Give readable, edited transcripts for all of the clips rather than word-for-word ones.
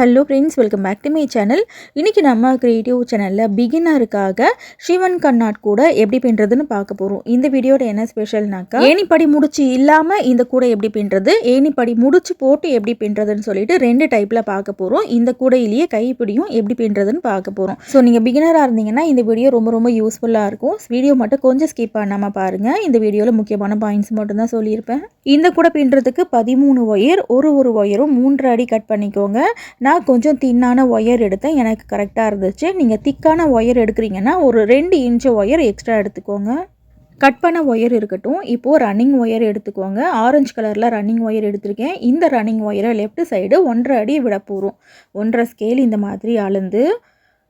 Hello friends, welcome back to my channel. இன்றைக்கி நம்ம creative சேனலில் பிகினருக்காக ஷிவன் கண்ணாட் கூட எப்படி பின்னுறதுன்னு பார்க்க போகிறோம். இந்த வீடியோட என்ன ஸ்பெஷல்னாக்கா, ஏணிப்படி முடிச்சு இல்லாமல் இந்த கூடை எப்படி பின்னுறது, ஏணிப்படி முடிச்சு போட்டு எப்படி பின்னுறதுன்னு சொல்லிட்டு 2 டைப்பில் பார்க்க போகிறோம். இந்த கூடையிலேயே கைப்பிடியும் எப்படி பின்னுறதுன்னு பார்க்க போகிறோம். ஸோ நீங்கள் பிகினராக இருந்தீங்கன்னா இந்த வீடியோ ரொம்ப யூஸ்ஃபுல்லாக இருக்கும். வீடியோ மட்டும் கொஞ்சம் ஸ்கிப் பண்ணாமல் பாருங்கள். இந்த வீடியோவில் முக்கியமான பாயிண்ட்ஸ் மட்டும் தான் சொல்லியிருப்பேன். இந்த கூடை பின்னுறதுக்கு 13 ஒயர், ஒரு ஒயரும் 3 அடி கட் பண்ணிக்கோங்க. நான் கொஞ்சம் தின்னான ஒயர் எடுத்தேன், எனக்கு கரெக்டாக இருந்துச்சு. நீங்கள் திக்கான ஒயர் எடுக்கிறீங்கன்னா ஒரு 2 இன்ச்சு ஒயர் எக்ஸ்ட்ரா எடுத்துக்கோங்க. கட் பண்ண ஒயர் இருக்கட்டும். இப்போது ரன்னிங் ஒயர் எடுத்துக்கோங்க. ஆரஞ்சு கலரில் ரன்னிங் ஒயர் எடுத்திருக்கேன். இந்த ரன்னிங் ஒயரை லெஃப்ட் சைடு 1.5 அடி விட போகிறோம். 1.5 ஸ்கேல் இந்த மாதிரி அளந்து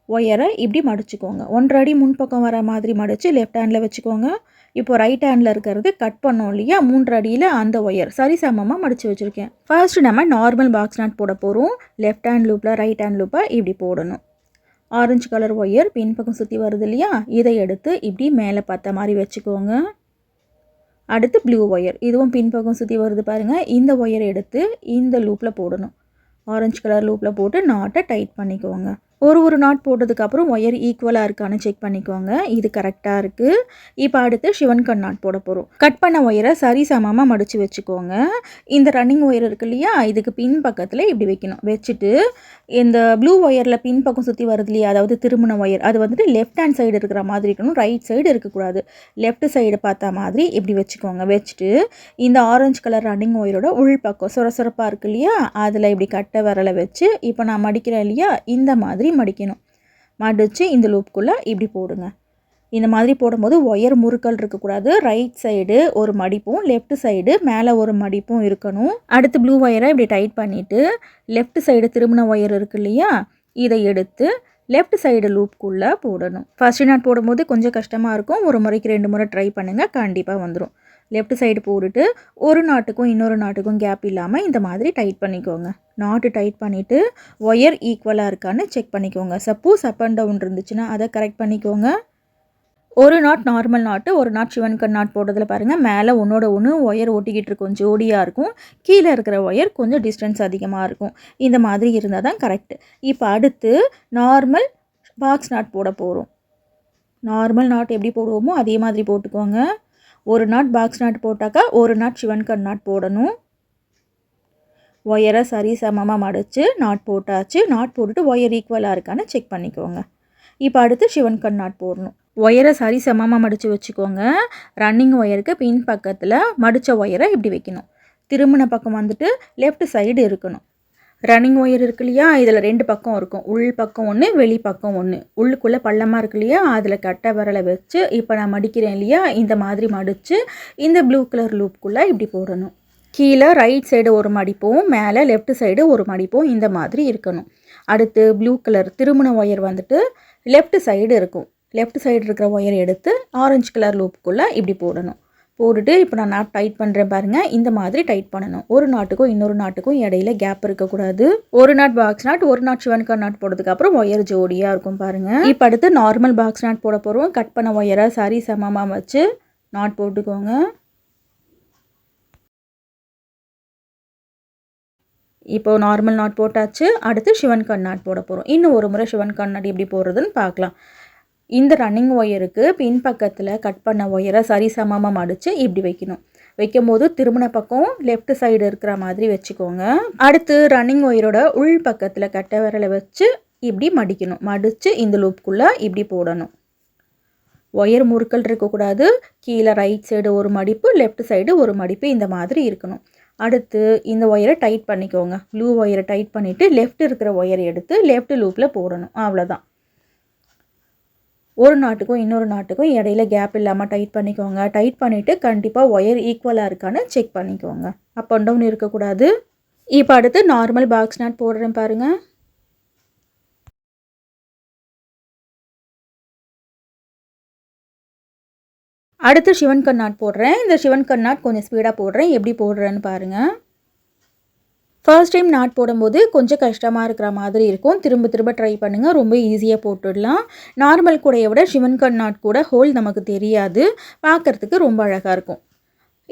ஒயரை இப்படி மடிச்சுக்கோங்க. 1.5 அடி முன்பக்கம் வர மாதிரி மடித்து லெஃப்ட் ஹேண்டில் வச்சுக்கோங்க. இப்போ ரைட் ஹேண்டில் இருக்கிறது கட் பண்ணோம் இல்லையா, 3 அடியில் அந்த ஒயர் சரிசமமாக மடித்து வச்சுருக்கேன். ஃபர்ஸ்ட் நம்ம நார்மல் பாக்ஸ் நாட் போட போகிறோம். லெஃப்ட் ஹேண்ட் லூப்பில் ரைட் ஹேண்ட் லூப்பை இப்படி போடணும். ஆரஞ்சு கலர் ஒயர் பின்பக்கம் சுற்றி வருது இல்லையா, இதை எடுத்து இப்படி மேலே பார்த்த மாதிரி வச்சுக்கோங்க. அடுத்து ப்ளூ ஒயர், இதுவும் பின்பக்கம் சுற்றி வருது பாருங்கள். இந்த ஒயரை எடுத்து இந்த லூப்பில் போடணும். ஆரஞ்சு கலர் லூப்பில் போட்டு நாட்டை டைட் பண்ணிக்கோங்க. ஒரு நாட் போட்டதுக்கப்புறம் ஒயர் ஈக்குவலாக இருக்கான்னு செக் பண்ணிக்கோங்க. இது கரெக்டாக இருக்குது. இப்போ அடுத்து ஷிவன் கண் நாட் போட போகிறோம். கட் பண்ண ஒயரை சரிசமமாக மடித்து வச்சுக்கோங்க. இந்த ரன்னிங் ஒயர் இருக்கு இல்லையா, இதுக்கு பின் பக்கத்தில் இப்படி வைக்கணும். வச்சுட்டு இந்த ப்ளூ ஒயரில் பின் பக்கம் சுற்றி வருது இல்லையா, அதாவது திருமண ஒயர், அது வந்துட்டு லெஃப்ட் ஹேண்ட் சைடு இருக்கிற மாதிரி இருக்கணும், ரைட் சைடு இருக்கக்கூடாது. லெஃப்ட் சைடு பார்த்தா மாதிரி இப்படி வச்சுக்கோங்க. வச்சுட்டு இந்த ஆரஞ்சு கலர் ரன்னிங் ஒயரோட உள் பக்கம் சொரசொரப்பாக இருக்கு இல்லையா, அதில் இப்படி கட்டை விரலை வச்சு இப்போ நான் மடிக்கிறேன் இல்லையா, இந்த மாதிரி மடிக்கணும். மடித்து இந்த லூப்புக்குள்ளே இப்படி போடுங்க. இந்த மாதிரி போடும்போது ஒயர் முறுக்கல் இருக்கக்கூடாது. ரைட் சைடு ஒரு மடிப்பும் லெஃப்ட் சைடு மேலே ஒரு மடிப்பும் இருக்கணும். அடுத்து ப்ளூ ஒயரை இப்படி டைட் பண்ணிவிட்டு லெஃப்ட் சைடு திருமண ஒயர் இருக்கு இல்லையா, இதை எடுத்து லெஃப்ட் சைடு லூப்புக்குள்ளே போடணும். ஃபர்ஸ்ட் நாட் போடும்போது கொஞ்சம் கஷ்டமாக இருக்கும். ஒரு முறைக்கு 2 முறை ட்ரை பண்ணுங்கள், கண்டிப்பாக வந்துடும். லெஃப்ட் சைடு போட்டுட்டு ஒரு நாட்டுக்கும் இன்னொரு நாட்டுக்கும் கேப் இல்லாமல் இந்த மாதிரி டைட் பண்ணிக்கோங்க. நாட்டு டைட் பண்ணிவிட்டு ஒயர் ஈக்குவலாக இருக்கான்னு செக் பண்ணிக்கோங்க. சப்போஸ் அப் அண்ட் டவுன் இருந்துச்சுன்னா அதை கரெக்ட் பண்ணிக்கோங்க. ஒரு நாட் நார்மல் நாட்டு, ஒரு நாட் ஷிவன் கண் நாட் போடுறதுல பாருங்கள், மேலே ஒன்றோட ஒன்று ஒயர் ஒட்டிக்கிட்டு இருக்கும், ஜோடியாக இருக்கும். கீழே இருக்கிற ஒயர் கொஞ்சம் டிஸ்டன்ஸ் அதிகமாக இருக்கும். இந்த மாதிரி இருந்தால் தான் கரெக்டு. இப்போ அடுத்து நார்மல் பாக்ஸ் நாட் போட போகிறோம். நார்மல் நாட் எப்படி போடுவோமோ அதே மாதிரி போட்டுக்கோங்க. ஒரு நாட் பாக்ஸ் நாட் போட்டாக்கா ஒரு நாட் ஷிவன் கண் நாட் போடணும். ஒயரை சரி சமமாக மடித்து நாட் போட்டாச்சு. நாட் போட்டுட்டு ஒயர் ஈக்குவலாக இருக்கான்னு செக் பண்ணிக்கோங்க. இப்போ அடுத்து ஷிவன் கண் நாட் போடணும். ஒயரை சரி சமமாக மடித்து வச்சுக்கோங்க. ரன்னிங் ஒயருக்கு பின் பக்கத்தில் மடித்த ஒயரை இப்படி வைக்கணும். திருமண பக்கம் வந்துட்டு லெஃப்ட் சைடு இருக்கணும். ரன்னிங் ஒயர் இருக்கு இல்லையா, இதில் 2 பக்கம் இருக்கும். உள் பக்கம் ஒன்று, வெளி பக்கம் ஒன்று. உள்ளுக்குள்ளே பள்ளமாக இருக்கு இல்லையா, அதில் கட்டை விரலை வச்சு இப்போ நான் மடிக்கிறேன் இல்லையா, இந்த மாதிரி மடித்து இந்த ப்ளூ கலர் லூப்புக்குள்ளே இப்படி போடணும். கீழே ரைட் சைடு ஒரு மடிப்பும் மேலே லெஃப்ட் சைடு ஒரு மடிப்பும் இந்த மாதிரி இருக்கணும். அடுத்து ப்ளூ கலர் திருமண ஒயர் வந்துட்டு லெஃப்ட் சைடு இருக்கும். லெஃப்ட் சைடு இருக்கிற ஒயர் எடுத்து ஆரஞ்சு கலர் லூப்புக்குள்ளே இப்படி போடணும். போட்டுட்டு இப்போ நான் நாட் டைட் பண்ணுறேன் பாருங்கள், இந்த மாதிரி டைட் பண்ணணும். ஒரு நாட்டுக்கும் இன்னொரு நாட்டுக்கும் இடையில கேப் இருக்கக்கூடாது. ஒரு நாட் பாக்ஸ் நாட், ஒரு நாட் ஷிவன் கண் நாட் போடுறதுக்கப்புறம் ஒயர் ஜோடியாக இருக்கும் பாருங்கள். இப்போ அடுத்து நார்மல் பாக்ஸ் நாட் போட போகிறோம். கட் பண்ண ஒயரை சரி சமமாக வச்சு நாட் போட்டுக்கோங்க. இப்போ நார்மல் நாட் போட்டாச்சு. அடுத்து ஷிவன் கண் நாட் போட போகிறோம். இன்னும் ஒரு முறை ஷிவன் கண் நாட் எப்படி போடுறதுன்னு பார்க்கலாம். இந்த ரன்னிங் ஒயருக்கு பின் பக்கத்தில் கட் பண்ண ஒயரை சரி சமமாக மடித்து இப்படி வைக்கணும். வைக்கும்போது திருமண பக்கம் லெஃப்ட் சைடு இருக்கிற மாதிரி வச்சுக்கோங்க. அடுத்து ரன்னிங் ஒயரோட உள் பக்கத்தில் கட்டை விரலை வச்சு இப்படி மடிக்கணும். மடித்து இந்த லூப்புக்குள்ளே இப்படி போடணும். ஒயர் முறுக்கல் இருக்கக்கூடாது. கீழே ரைட் சைடு ஒரு மடிப்பு, லெஃப்ட் சைடு ஒரு மடிப்பு, இந்த மாதிரி இருக்கணும். அடுத்து இந்த ஒயரை டைட் பண்ணிக்கோங்க. ப்ளூ ஒயரை டைட் பண்ணிவிட்டு லெஃப்ட் இருக்கிற ஒயரை எடுத்து லெஃப்ட் லூப்பில் போடணும். அவ்வளோதான். ஒரு நாட்டுக்கும் இன்னொரு நாட்டுக்கும் இடையில கேப் இல்லாமல் டைட் பண்ணிக்கோங்க. டைட் பண்ணிவிட்டு கண்டிப்பாக ஒயர் ஈக்குவலாக இருக்கான்னு செக் பண்ணிக்கோங்க. அப் அண்ட் டவுன் இருக்கக்கூடாது. இப்போ அடுத்து நார்மல் பாக்ஸ் நாட் போடுறேன் பாருங்கள். அடுத்து ஷிவன் கண் நாட் போடுறேன். இந்த ஷிவன் கண் நாட் கொஞ்சம் ஸ்பீடாக போடுறேன். எப்படி போடுறேன்னு பாருங்கள். ஃபர்ஸ்ட் டைம் நாட் போடும்போது கொஞ்சம் கஷ்டமாக இருக்கிற மாதிரி இருக்கும். திரும்ப ட்ரை பண்ணுங்கள், ரொம்ப ஈஸியாக போட்டுடலாம். நார்மல் கூடையை விட ஷிவன் கண் நாட் கூட ஹோல் நமக்கு தெரியாது, பார்க்குறதுக்கு ரொம்ப அழகாக இருக்கும்.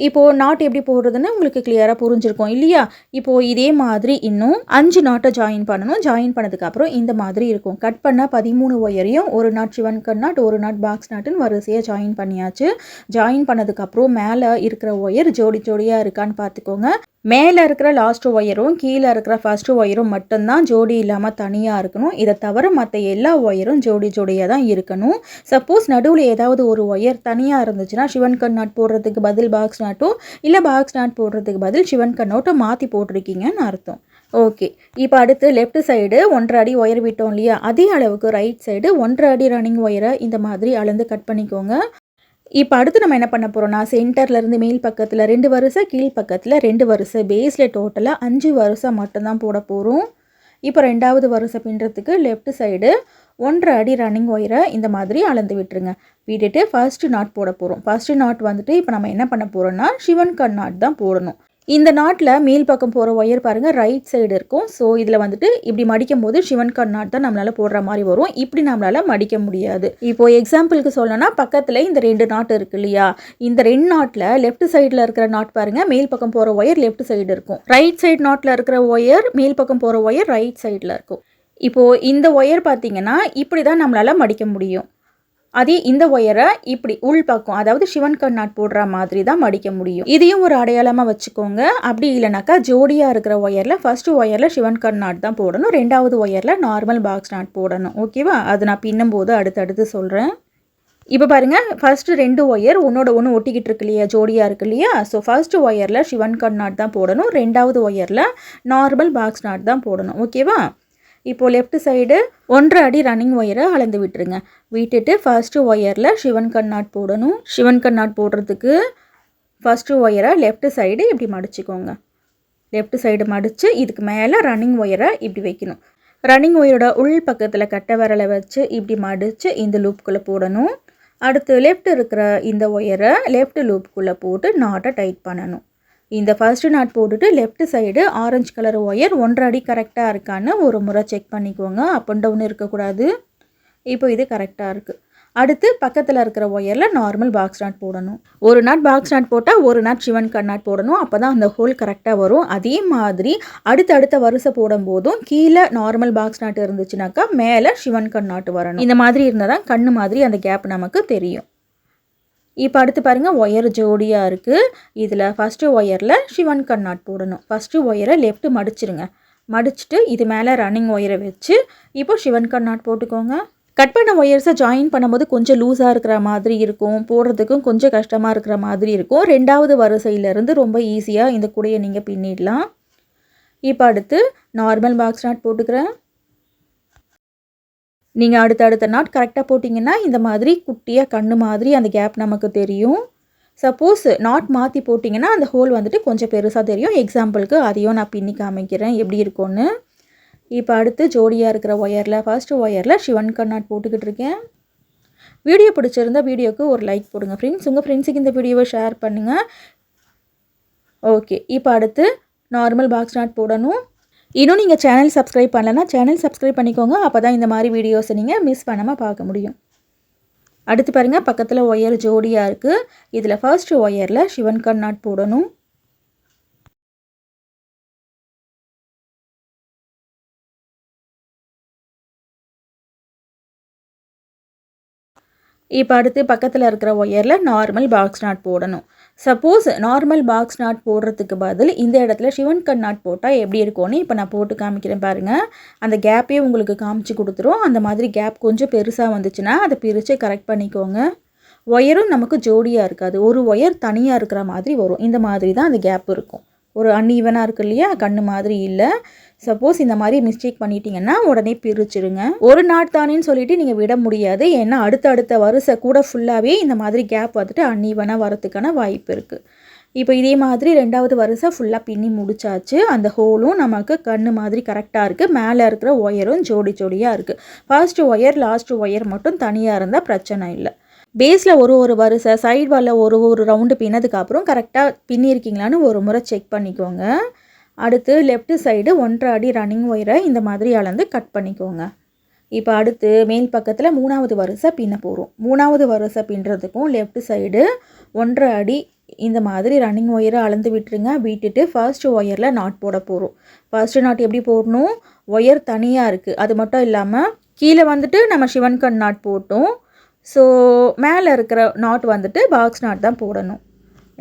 இப்போது நாட் எப்படி போடுறதுன்னு உங்களுக்கு கிளியராக புரிஞ்சிருக்கும் இல்லையா? இப்போது இதே மாதிரி இன்னும் 5 நாட்டை ஜாயின் பண்ணணும். ஜாயின் பண்ணதுக்கப்புறம் இந்த மாதிரி இருக்கும். கட் பண்ண 13 ஒயரையும் ஒரு நாட் சிவன் கட் நாட், ஒரு நாட் பாக்ஸ் நாட்டுன்னு வரிசையாக ஜாயின் பண்ணியாச்சு. ஜாயின் பண்ணதுக்கப்புறம் மேலே இருக்கிற ஒயர் ஜோடி ஜோடியாக இருக்கான்னு பார்த்துக்கோங்க. மேலே இருக்கிற லாஸ்ட் ஒயரும் கீழே இருக்கிற ஃபர்ஸ்ட் ஒயரும் மட்டும்தான் ஜோடி இல்லாமல் தனியாக இருக்கணும். இதை தவிர மற்ற எல்லா ஒயரும் ஜோடி ஜோடியாக தான் இருக்கணும். சப்போஸ் நடுவில் ஏதாவது ஒரு ஒயர் தனியாக இருந்துச்சுன்னா சிவன் கட் நாட் போடுறதுக்கு பதில் பாக்ஸ் நாட்டோ இல்லை பாக்ஸ் நாட் போடுறதுக்கு பதில் சிவன் கட் நாட்டோ மாற்றி போட்டிருக்கீங்கன்னு அர்த்தம். ஓகே, இப்போ அடுத்து லெஃப்ட் சைடு 1.5 அடி ஒயர் விட்டோம் இல்லையா? அதே அளவுக்கு ரைட் சைடு 1.5 அடி ரன்னிங் ஒயரை இந்த மாதிரி அளந்து கட் பண்ணிக்கோங்க. இப்போ அடுத்து நம்ம என்ன பண்ண போகிறோம்னா, சென்டர்லேருந்து மேல் பக்கத்தில் 2 வரிசை, கீழ் பக்கத்தில் 2 வரிசை, பேஸில் டோட்டலாக 5 வரிசை மட்டும்தான் போட போகிறோம். இப்போ 2வது வரிசை பின்னுறதுக்கு லெஃப்ட் சைடு 1.5 அடி ரன்னிங் ஒயரை இந்த மாதிரி அளந்து விட்டுருங்க. விட்டுட்டு ஃபர்ஸ்ட் நாட் போட போகிறோம். ஃபர்ஸ்ட் நாட் வந்துட்டு இப்போ நம்ம என்ன பண்ண போகிறோம்னா சிவன் கட் நாட் தான் போடணும். இந்த நாட்டில் மேல் பக்கம் போகிற ஒயர் பாருங்கள் ரைட் சைடு இருக்கும். ஸோ இதில் வந்துட்டு இப்படி மடிக்கும் போது சிவன் கட் நாட் தான் நம்மளால் போடுற மாதிரி வரும். இப்படி நம்மளால் மடிக்க முடியாது. இப்போது எக்ஸாம்பிளுக்கு சொல்லணும்னா பக்கத்தில் இந்த 2 நாட் இருக்குது இல்லையா? இந்த 2 நாட்டில் லெஃப்ட் சைடில் இருக்கிற நாட் பாருங்கள், மேல் பக்கம் போகிற ஒயர் லெஃப்ட் சைடு இருக்கும். ரைட் சைடு நாட்டில் இருக்கிற ஒயர் மேல் பக்கம் போகிற ஒயர் ரைட் சைடில் இருக்கும். இப்போது இந்த ஒயர் பார்த்திங்கன்னா இப்படி தான் நம்மளால் மடிக்க முடியும். அதே இந்த ஒயரை இப்படி உள் பக்கம், அதாவது சிவன் கட் நாட் போடுற மாதிரி தான் மடிக்க முடியும். இதையும் ஒரு அடையாளமாக வச்சுக்கோங்க. அப்படி இல்லைனாக்கா ஜோடியாக இருக்கிற ஒயரில் ஃபர்ஸ்ட் ஒயரில் சிவன் கட் நாட் தான் போடணும், 2வது ஒயரில் நார்மல் பாக்ஸ் நாட் போடணும். ஓகேவா? அது நான் பின்னும்போது அடுத்தடுத்து சொல்கிறேன். இப்போ பாருங்கள், ஃபர்ஸ்ட்டு 2 ஒயர் ஒன்றோட ஒன்று ஒட்டிக்கிட்டு இருக்கு இல்லையா, ஜோடியாக இருக்கு இல்லையா? ஸோ ஃபர்ஸ்ட் ஒயரில் சிவன் கட் நாட் தான் போடணும், 2வது ஒயரில் நார்மல் பாக்ஸ் நாட் தான் போடணும். ஓகேவா? இப்போது லெஃப்ட் சைடு 1.5 அடி ரன்னிங் ஒயரை அளந்து விட்டுருங்க. விட்டுட்டு ஃபர்ஸ்ட் ஒயரில் சிவன் கட் நாட் போடணும். சிவன் கட் நாட் போடுறதுக்கு ஃபர்ஸ்ட் ஒயரை லெஃப்ட் சைடு இப்படி மடிச்சுக்கோங்க. லெஃப்ட் சைடு மடித்து இதுக்கு மேலே ரன்னிங் ஒயரை இப்படி வைக்கணும். ரன்னிங் ஒயரோட உள் பக்கத்தில் கட்டை விரலை வச்சு இப்படி மடித்து இந்த லூப்புக்குள்ளே போடணும். அடுத்து லெஃப்ட் இருக்கிற இந்த ஒயரை லெஃப்ட் லூப்புக்குள்ளே போட்டு நாட்டை டைட் பண்ணணும். இந்த ஃபர்ஸ்ட் நாட் போட்டுட்டு left side orange colour wire 1.5 அடி கரெக்டாக இருக்கான்னு ஒரு முறை செக் பண்ணிக்கோங்க. அப் அண்ட் டவுன் இருக்கக்கூடாது. இப்போ இது கரெக்டாக இருக்குது. அடுத்து பக்கத்தில் இருக்கிற ஒயரில் நார்மல் பாக்ஸ் நாட் போடணும். ஒரு நாட் பாக்ஸ் நாட் போட்டால் ஒரு நாட் சிவன் கட் நாட் போடணும். அப்போ தான் அந்த ஹோல் கரெக்டாக வரும். அதே மாதிரி அடுத்த வரிசை போடும்போதும் கீழே நார்மல் பாக்ஸ் நாட் இருந்துச்சுனாக்கா மேலே சிவன் கட் நாட் வரணும். இந்த மாதிரி இருந்தால் தான் கண்ணு மாதிரி அந்த கேப் நமக்கு தெரியும். இப்போ அடுத்து பாருங்கள், ஒயர் ஜோடியாக இருக்குது. இதில் ஃபஸ்ட்டு ஒயரில் சிவன் கட் நாட் போடணும். ஃபஸ்ட்டு ஒயரை லெஃப்ட் மடிச்சிருங்க. மடிச்சுட்டு இது மேலே ரன்னிங் ஒயரை வச்சு இப்போ சிவன் கட் நாட் போட்டுக்கோங்க. கட் பண்ண ஒயர்ஸை ஜாயின் பண்ணும்போது கொஞ்சம் லூஸாக இருக்கிற மாதிரி இருக்கும், போடுறதுக்கும் கொஞ்சம் கஷ்டமாக இருக்கிற மாதிரி இருக்கும். 2வது வரிசையிலேருந்து ரொம்ப ஈஸியாக இந்த கூடையை நீங்கள் பின்னிடலாம். இப்போ அடுத்து நார்மல் பாக்ஸ் நாட் போட்டுக்கிறேன். நீங்கள் அடுத்த நாட் கரெக்டாக போட்டிங்கன்னா இந்த மாதிரி குட்டியாக கண்ணு மாதிரி அந்த கேப் நமக்கு தெரியும். சப்போஸ் நாட் மாற்றி போட்டிங்கன்னா அந்த ஹோல் வந்துட்டு கொஞ்சம் பெருசாக தெரியும். எக்ஸாம்பிளுக்கு அதையும் நான் பின்னி காமிக்கிறேன் எப்படி இருக்கும்னு. இப்போ அடுத்து ஜோடியாக இருக்கிற ஒயரில் ஃபர்ஸ்ட் ஒயரில் சிவன் கட் நாட் போட்டுக்கிட்டு இருக்கேன். வீடியோ பிடிச்சிருந்தா வீடியோக்கு ஒரு லைக் போடுங்க ஃப்ரெண்ட்ஸ். உங்கள் ஃப்ரெண்ட்ஸுக்கு இந்த வீடியோவை ஷேர் பண்ணுங்கள். ஓகே, இப்போ அடுத்து நார்மல் பாக்ஸ் நாட் போடணும். இன்னும் நீங்கள் சேனல் சப்ஸ்கிரைப் பண்ணலைன்னா சேனல் சப்ஸ்கிரைப் பண்ணிக்கோங்க. அப்போ தான் இந்த மாதிரி வீடியோஸை நீங்கள் மிஸ் பண்ணாமல் பார்க்க முடியும். அடுத்து பாருங்கள், பக்கத்தில் ஒயர் ஜோடியாக இருக்குது. இதில் ஃபர்ஸ்ட் ஒயரில் சிவன் கட் நாட் போடணும். இப்போ அடுத்து பக்கத்தில் இருக்கிற ஒயரில் நார்மல் பாக்ஸ் நாட் போடணும். சப்போஸ் நார்மல் பாக்ஸ் நாட் போடுறதுக்கு பதில் இந்த இடத்துல சிவன் கட் நாட் போட்டால் எப்படி இருக்கும்னு இப்போ நான் போட்டு காமிக்கிறேன் பாருங்கள். அந்த கேப்பே உங்களுக்கு காமிச்சு கொடுத்துரும். அந்த மாதிரி கேப் கொஞ்சம் பெருசாக வந்துச்சுன்னா அதை பிரித்து கரெக்ட் பண்ணிக்கோங்க. ஒயரும் நமக்கு ஜோடியாக இருக்காது, ஒரு ஒயர் தனியாக இருக்கிற மாதிரி வரும். இந்த மாதிரி தான் அந்த கேப் இருக்கும். ஒரு அன்ஈவனாக இருக்கு இல்லையா, கண்ணு மாதிரி இல்லை. சப்போஸ் இந்த மாதிரி மிஸ்டேக் பண்ணிட்டீங்கன்னா உடனே பிரிச்சுருங்க. ஒரு நாட் தானேன்னு சொல்லிட்டு நீங்கள் விட முடியாது. ஏன்னா அடுத்த வரிசை கூட ஃபுல்லாகவே இந்த மாதிரி கேப் வந்துட்டு அன்ஈவனாக வரதுக்கான வாய்ப்பு இருக்குது. இப்போ இதே மாதிரி 2வது வரிசை ஃபுல்லாக பின்னி முடிச்சாச்சு. அந்த ஹோலும் நமக்கு கண்ணு மாதிரி கரெக்டாக இருக்குது. மேலே இருக்கிற ஒயரும் ஜோடியாக இருக்குது. ஃபர்ஸ்ட் ஒயர் லாஸ்ட் ஒயர் மட்டும் தனியாக இருந்தால் பிரச்சனை இல்லை. பேஸில் ஒரு வரிசை சைடு வாலில் ஒரு ரவுண்டு பின்னதுக்கப்புறம் கரெக்டாக பின்னிருக்கீங்களான்னு ஒரு முறை செக் பண்ணிக்கோங்க. அடுத்து லெஃப்ட் சைடு 1.5 அடி ரன்னிங் ஒயரை இந்த மாதிரி அளந்து கட் பண்ணிக்கோங்க. இப்போ அடுத்து மேல் பக்கத்தில் 3வது வரிசை பின்ன போகிறோம். 3வது வரிசை பின்னுறதுக்கும் லெஃப்ட் சைடு 1.5 அடி இந்த மாதிரி ரன்னிங் ஒயரை அளந்து விட்டுருங்க. விட்டுட்டு ஃபர்ஸ்ட் ஒயரில் நாட் போட போகிறோம். ஃபர்ஸ்ட் நாட் எப்படி போடணும், ஒயர் தனியாக இருக்குது, அது மட்டும் இல்லாமல் கீழே வந்துட்டு நம்ம சிவன்கண் நாட் போட்டோம். ஸோ மேலே இருக்கிற நாட் வந்துட்டு பாக்ஸ் நாட் தான் போடணும்.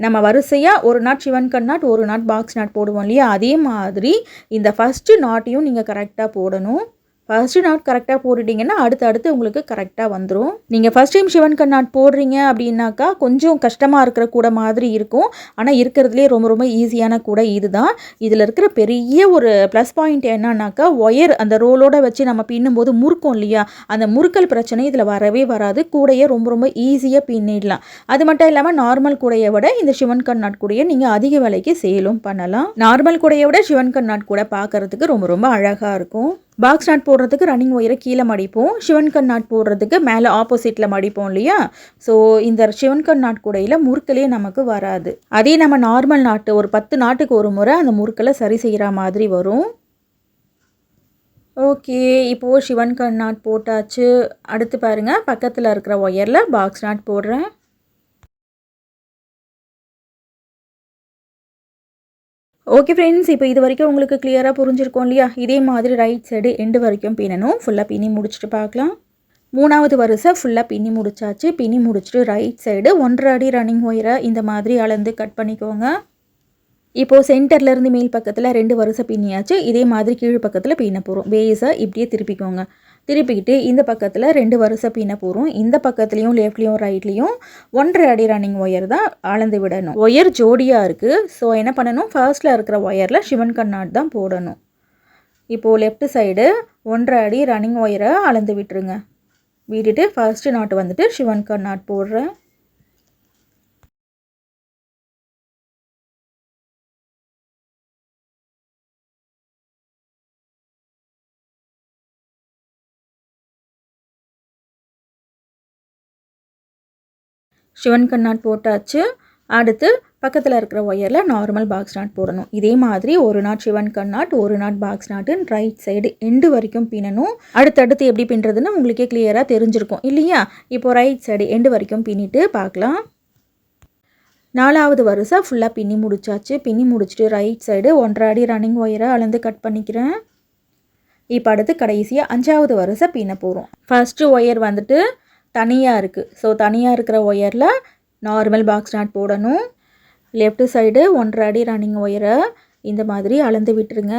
நம்ம வரிசையாக ஒரு நாட் சிவன்கண் நாட், ஒரு நாட் பாக்ஸ் நாட் போடுவோம் இல்லையா, அதே மாதிரி இந்த ஃபஸ்ட்டு நாட்டையும் நீங்கள் கரெக்டாக போடணும். ஃபர்ஸ்ட் நாட் கரெக்டாக போட்டுட்டிங்கன்னா அடுத்து உங்களுக்கு கரெக்டாக வந்துடும். நீங்கள் ஃபஸ்ட் டைம் சிவன்கண் நாட் போடுறீங்க அப்படின்னாக்கா கொஞ்சம் கஷ்டமாக இருக்கிற கூட மாதிரி இருக்கும். ஆனால் இருக்கிறதுலே ரொம்ப ஈஸியான கூட இது தான். இதில் இருக்கிற பெரிய ஒரு ப்ளஸ் பாயிண்ட் என்னன்னாக்கா, ஒயர் அந்த ரோலோடு வச்சு நம்ம பின்னும்போது முறுக்கும் இல்லையா, அந்த முறுக்கல் பிரச்சனை இதில் வரவே வராது. கூடையை ரொம்ப ஈஸியாக பின்னிடலாம். அது மட்டும் இல்லாமல் நார்மல் கூடையை விட இந்த சிவன்கண் நாட் கூடையை நீங்கள் அதிக விலைக்கு சேலும் பண்ணலாம். நார்மல் கூடையை விட சிவன்கண் நாட் கூட பார்க்குறதுக்கு ரொம்ப அழகாக இருக்கும். பாக்ஸ் நாட் போடுறதுக்கு ரன்னிங் ஒயரை கீழே மடிப்போம், சிவன்கண் நாட் போடுறதுக்கு மேலே ஆப்போசிட்டில் மடிப்போம் இல்லையா. ஸோ இந்த சிவன்கண் நாட் கூடையில் முறுக்கலே நமக்கு வராது. அதே நம்ம நார்மல் நாட்டு ஒரு 10 நாட்டுக்கு ஒரு முறை அந்த முறுக்கலை சரி செய்கிற மாதிரி வரும். ஓகே, இப்போது சிவன்கண் நாட் போட்டாச்சு. அடுத்து பாருங்கள், பக்கத்தில் இருக்கிற ஒயரில் பாக்ஸ் நாட் போடுறேன். ஓகே ஃப்ரெண்ட்ஸ், இப்போ இது வரைக்கும் உங்களுக்கு கிளியராக புரிஞ்சிருக்கும் இல்லையா. இதே மாதிரி ரைட் சைடு எண்டு வரைக்கும் பின்னணும். ஃபுல்லாக பின்னி முடிச்சுட்டு பார்க்கலாம். 3வது வரிசை ஃபுல்லாக பின்னி முடிச்சாச்சு. பின்னி முடிச்சுட்டு ரைட் சைடு 1.5 அடி ரன்னிங் ஒயரை இந்த மாதிரி அளந்து கட் பண்ணிக்கோங்க. இப்போது சென்டர்லேருந்து மேல் பக்கத்தில் 2 வரிசை பின்னியாச்சு. இதே மாதிரி கீழ் பக்கத்தில் பின்ன போகிறோம். பேஸை இப்படியே திருப்பிக்கோங்க. திருப்பிக்கிட்டு இந்த பக்கத்தில் 2 வரிசை பின்ன போகிறோம். இந்த பக்கத்துலேயும் லெஃப்ட்லேயும் ரைட்லேயும் 1.5 அடி ரன்னிங் ஒயர் தான் அளந்து விடணும். ஒயர் ஜோடியாக இருக்குது. ஸோ என்ன பண்ணணும், ஃபர்ஸ்ட்டில் இருக்கிற ஒயரில் சிவன்கண் நாட் தான் போடணும். இப்போது லெஃப்ட் சைடு 1.5 அடி ரன்னிங் ஒயரை அளந்து விட்டுருங்க. விட்டுட்டு ஃபர்ஸ்ட் நாட் வந்துட்டு சிவன்கண் நாட் போடுறேன். சிவன்கண் நாட் போட்டாச்சு. அடுத்து பக்கத்தில் இருக்கிற ஒயரில் நார்மல் பாக்ஸ் நாட் போடணும். இதே மாதிரி ஒரு நாட் சிவன்கண் நாட், ஒரு நாட் பாக்ஸ் நாட்டுன்னு ரைட் சைடு எண்டு வரைக்கும் பின்னணும். அடுத்தடுத்து எப்படி பின்னுறதுன்னு உங்களுக்கே கிளியராக தெரிஞ்சிருக்கும் இல்லையா. இப்போது ரைட் சைடு எண்டு வரைக்கும் பின்னிட்டு பார்க்கலாம். 4வது வரிசை ஃபுல்லாக பின்னி முடிச்சாச்சு. பின்னி முடிச்சுட்டு ரைட் சைடு 1.5 அடி ரன்னிங் ஒயரை அளந்து கட் பண்ணிக்கிறேன். இப்போ அடுத்து கடைசியாக 5வது வரிசை பின்ன போகிறோம். ஃபர்ஸ்ட்டு ஒயர் வந்துட்டு தனியாக இருக்குது. ஸோ தனியாக இருக்கிற ஒயரில் நார்மல் பாக்ஸ் நாட் போடணும். லெஃப்ட் சைடு 1.5 அடி ரன்னிங் ஒயரை இந்த மாதிரி அளந்து விட்டுருங்க.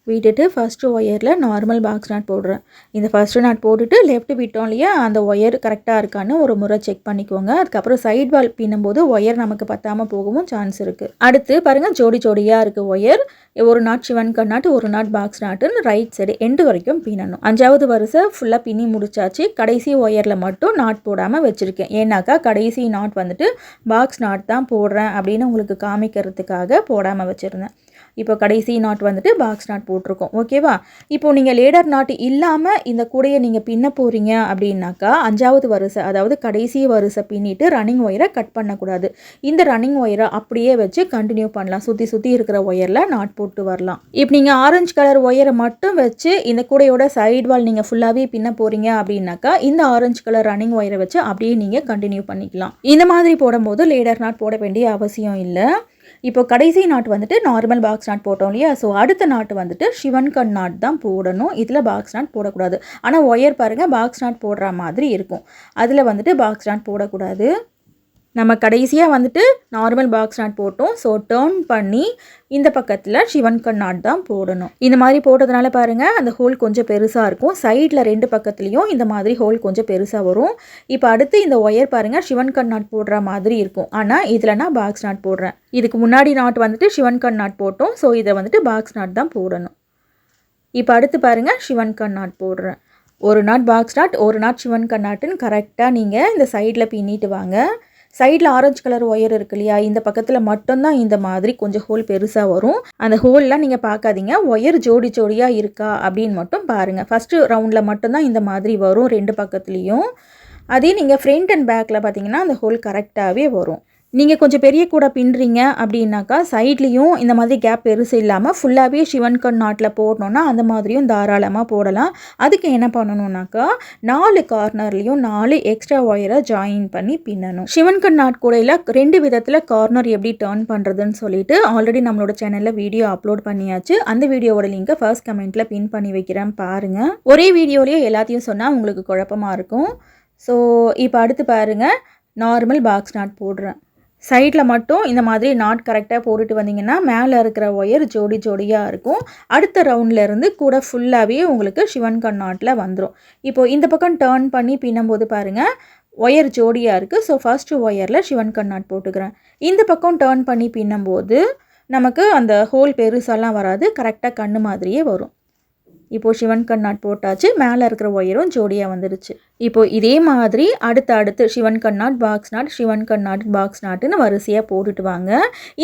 விட்டுட்டு ஃபஸ்ட்டு ஒயரில் நார்மல் பாக்ஸ் நாட் போடுறேன். இந்த ஃபஸ்ட்டு நாட் போட்டுட்டு லெஃப்ட் விட்டோம் இல்லையா, அந்த ஒயர் கரெக்டாக இருக்கான்னு ஒரு முறை செக் பண்ணிக்கோங்க. அதுக்கப்புறம் சைட் வால் பின்னும்போது ஒயர் நமக்கு பத்தாமல் போகவும் சான்ஸ் இருக்குது. அடுத்து பாருங்கள், ஜோடியாக இருக்குது ஒயர். ஒரு நாட் சிவன்கண் நாட், ஒரு நாட் பாக்ஸ் நாட்டுன்னு ரைட் சைடு எண்டு வரைக்கும் பின்னணும். 5வது வரிசை ஃபுல்லாக பின்னி முடிச்சாச்சு. கடைசி ஒயரில் மட்டும் நாட் போடாமல் வச்சுருக்கேன். ஏன்னாக்கா கடைசி நாட் வந்துட்டு பாக்ஸ் நாட் தான் போடுறேன் அப்படின்னு உங்களுக்கு காமிக்கிறதுக்காக போடாமல் வச்சுருந்தேன். இப்போ கடைசி நாட் வந்துட்டு பாக்ஸ் நாட் போட்டிருக்கோம். ஓகேவா. இப்போது நீங்கள் லேடர் நாட் இல்லாமல் இந்த கூடையை நீங்கள் பின்ன போகிறீங்க அப்படின்னாக்கா 5வது வரிசை, அதாவது கடைசி வரிசை பின்னிட்டு ரன்னிங் ஒயரை கட் பண்ணக்கூடாது. இந்த ரன்னிங் ஒயரை அப்படியே வச்சு கண்டினியூ பண்ணலாம். சுற்றி இருக்கிற ஒயரில் நாட் போட்டு வரலாம். இப்போ நீங்கள் ஆரஞ்சு கலர் ஒயரை மட்டும் வச்சு இந்த கூடையோட சைடு வால் நீங்கள் ஃபுல்லாகவே பின்ன போகிறீங்க அப்படின்னாக்கா இந்த ஆரஞ்சு கலர் ரன்னிங் ஒயரை வச்சு அப்படியே நீங்கள் கண்டினியூ பண்ணிக்கலாம். இந்த மாதிரி போடும்போது லேடர் நாட் போட வேண்டிய அவசியம் இல்லை. இப்போ கடைசி நாட் வந்துட்டு நார்மல் பாக்ஸ் நாட் போட்டோம் இல்லையா. ஸோ அடுத்த நாட் வந்துட்டு சிவன்கண் நாட் தான் போடணும். இதில் பாக்ஸ் நாட் போடக்கூடாது. ஆனால் ஒயர் பாருங்கள் பாக்ஸ் நாட் போடுற மாதிரி இருக்கும். அதில் வந்துட்டு பாக்ஸ் நாட் போடக்கூடாது. நம்ம கடைசியாக வந்துட்டு நார்மல் பாக்ஸ் நாட் போட்டோம். ஸோ டர்ன் பண்ணி இந்த பக்கத்தில் சிவன்கண் நாட் தான் போடணும். இந்த மாதிரி போட்டதுனால பாருங்கள் அந்த ஹோல் கொஞ்சம் பெருசாக இருக்கும். சைடில் 2 பக்கத்துலேயும் இந்த மாதிரி ஹோல் கொஞ்சம் பெருசாக வரும். இப்போ அடுத்து இந்த ஒயர் பாருங்கள் சிவன்கண் நாட் போடுற மாதிரி இருக்கும். ஆனால் இதில் நான் பாக்ஸ் நாட் போடுறேன். இதுக்கு முன்னாடி நாட் வந்துட்டு சிவன்கண் நாட் போட்டோம். ஸோ இதை வந்துட்டு பாக்ஸ் நாட் தான் போடணும். இப்போ அடுத்து பாருங்கள் சிவன்கண் நாட் போடுறேன். ஒரு நாட் பாக்ஸ் நாட், ஒரு நாட் சிவன்கண் நாட்டுன்னு கரெக்டாக நீங்கள் இந்த சைடில் பின்னிட்டு வாங்க. சைடில் ஆரஞ்சு கலர் ஒயர் இருக்கு இல்லையா, இந்த பக்கத்தில் மட்டும்தான் இந்த மாதிரி கொஞ்சம் ஹோல் பெருசாக வரும். அந்த ஹோல்லாம் நீங்கள் பார்க்காதீங்க, ஒயர் ஜோடியாக இருக்கா அப்படின்னு மட்டும் பாருங்கள். ஃபஸ்ட்டு ரவுண்டில் மட்டும்தான் இந்த மாதிரி வரும் 2 பக்கத்துலேயும். அதே நீங்கள் ஃப்ரண்ட் அண்ட் பேக்கில் பார்த்தீங்கன்னா அந்த ஹோல் கரெக்டாகவே வரும். நீங்கள் கொஞ்சம் பெரிய கூட பின்னுறீங்க அப்படின்னாக்கா சைட்லேயும் இந்த மாதிரி கேப் பெருசு இல்லாமல் ஃபுல்லாகவே சிவன் கண் நாட்டில் போடணுன்னா அந்த மாதிரியும் தாராளமாக போடலாம். அதுக்கு என்ன பண்ணணுன்னாக்கா 4 கார்னர்லேயும் 4 எக்ஸ்ட்ரா ஒயரை ஜாயின் பண்ணி பின்னணும். சிவன் கண் நாட் கூடையில் 2 விதத்தில் கார்னர் எப்படி டர்ன் பண்ணுறதுன்னு சொல்லிட்டு ஆல்ரெடி நம்மளோட சேனலில் வீடியோ அப்லோட் பண்ணியாச்சு. அந்த வீடியோவோட லிங்கை ஃபர்ஸ்ட் கமெண்ட்டில் பின் பண்ணி வைக்கிறேன் பாருங்கள். ஒரே வீடியோலேயே எல்லாத்தையும் சொன்னால் உங்களுக்கு குழப்பமாக இருக்கும். ஸோ இப்போ அடுத்து பாருங்கள், நார்மல் பாக்ஸ் நாட் போடுறேன். சைடில் மட்டும் இந்த மாதிரி நாட் கரெக்டாக போட்டுட்டு வந்தீங்கன்னா மேலே இருக்கிற ஒயர் ஜோடி ஜோடியாக இருக்கும். அடுத்த ரவுண்ட்லேருந்து கூட ஃபுல்லாகவே உங்களுக்கு சிவன் கண் நாட்டில் வந்துடும். இப்போது இந்த பக்கம் டர்ன் பண்ணி பின்னும்போது பாருங்கள் ஒயர் ஜோடியாக இருக்குது. ஸோ ஃபர்ஸ்ட்டு ஒயரில் சிவன் கண் நாட் போட்டுக்கிறேன். இந்த பக்கம் டர்ன் பண்ணி பின்னும்போது நமக்கு அந்த ஹோல் பெருசாலாம் வராது, கரெக்டாக கண்ணு மாதிரியே வரும். இப்போது சிவன் கண் நாட் போட்டாச்சு, மேலே இருக்கிற ஒயரும் ஜோடியாக வந்துடுச்சு. இப்போது இதே மாதிரி அடுத்து சிவன் கண் நாட் பாக்ஸ் நாட் சிவன் கண் நாட் பாக்ஸ் நாட்டுன்னு வரிசையாக போட்டுட்டு வாங்க.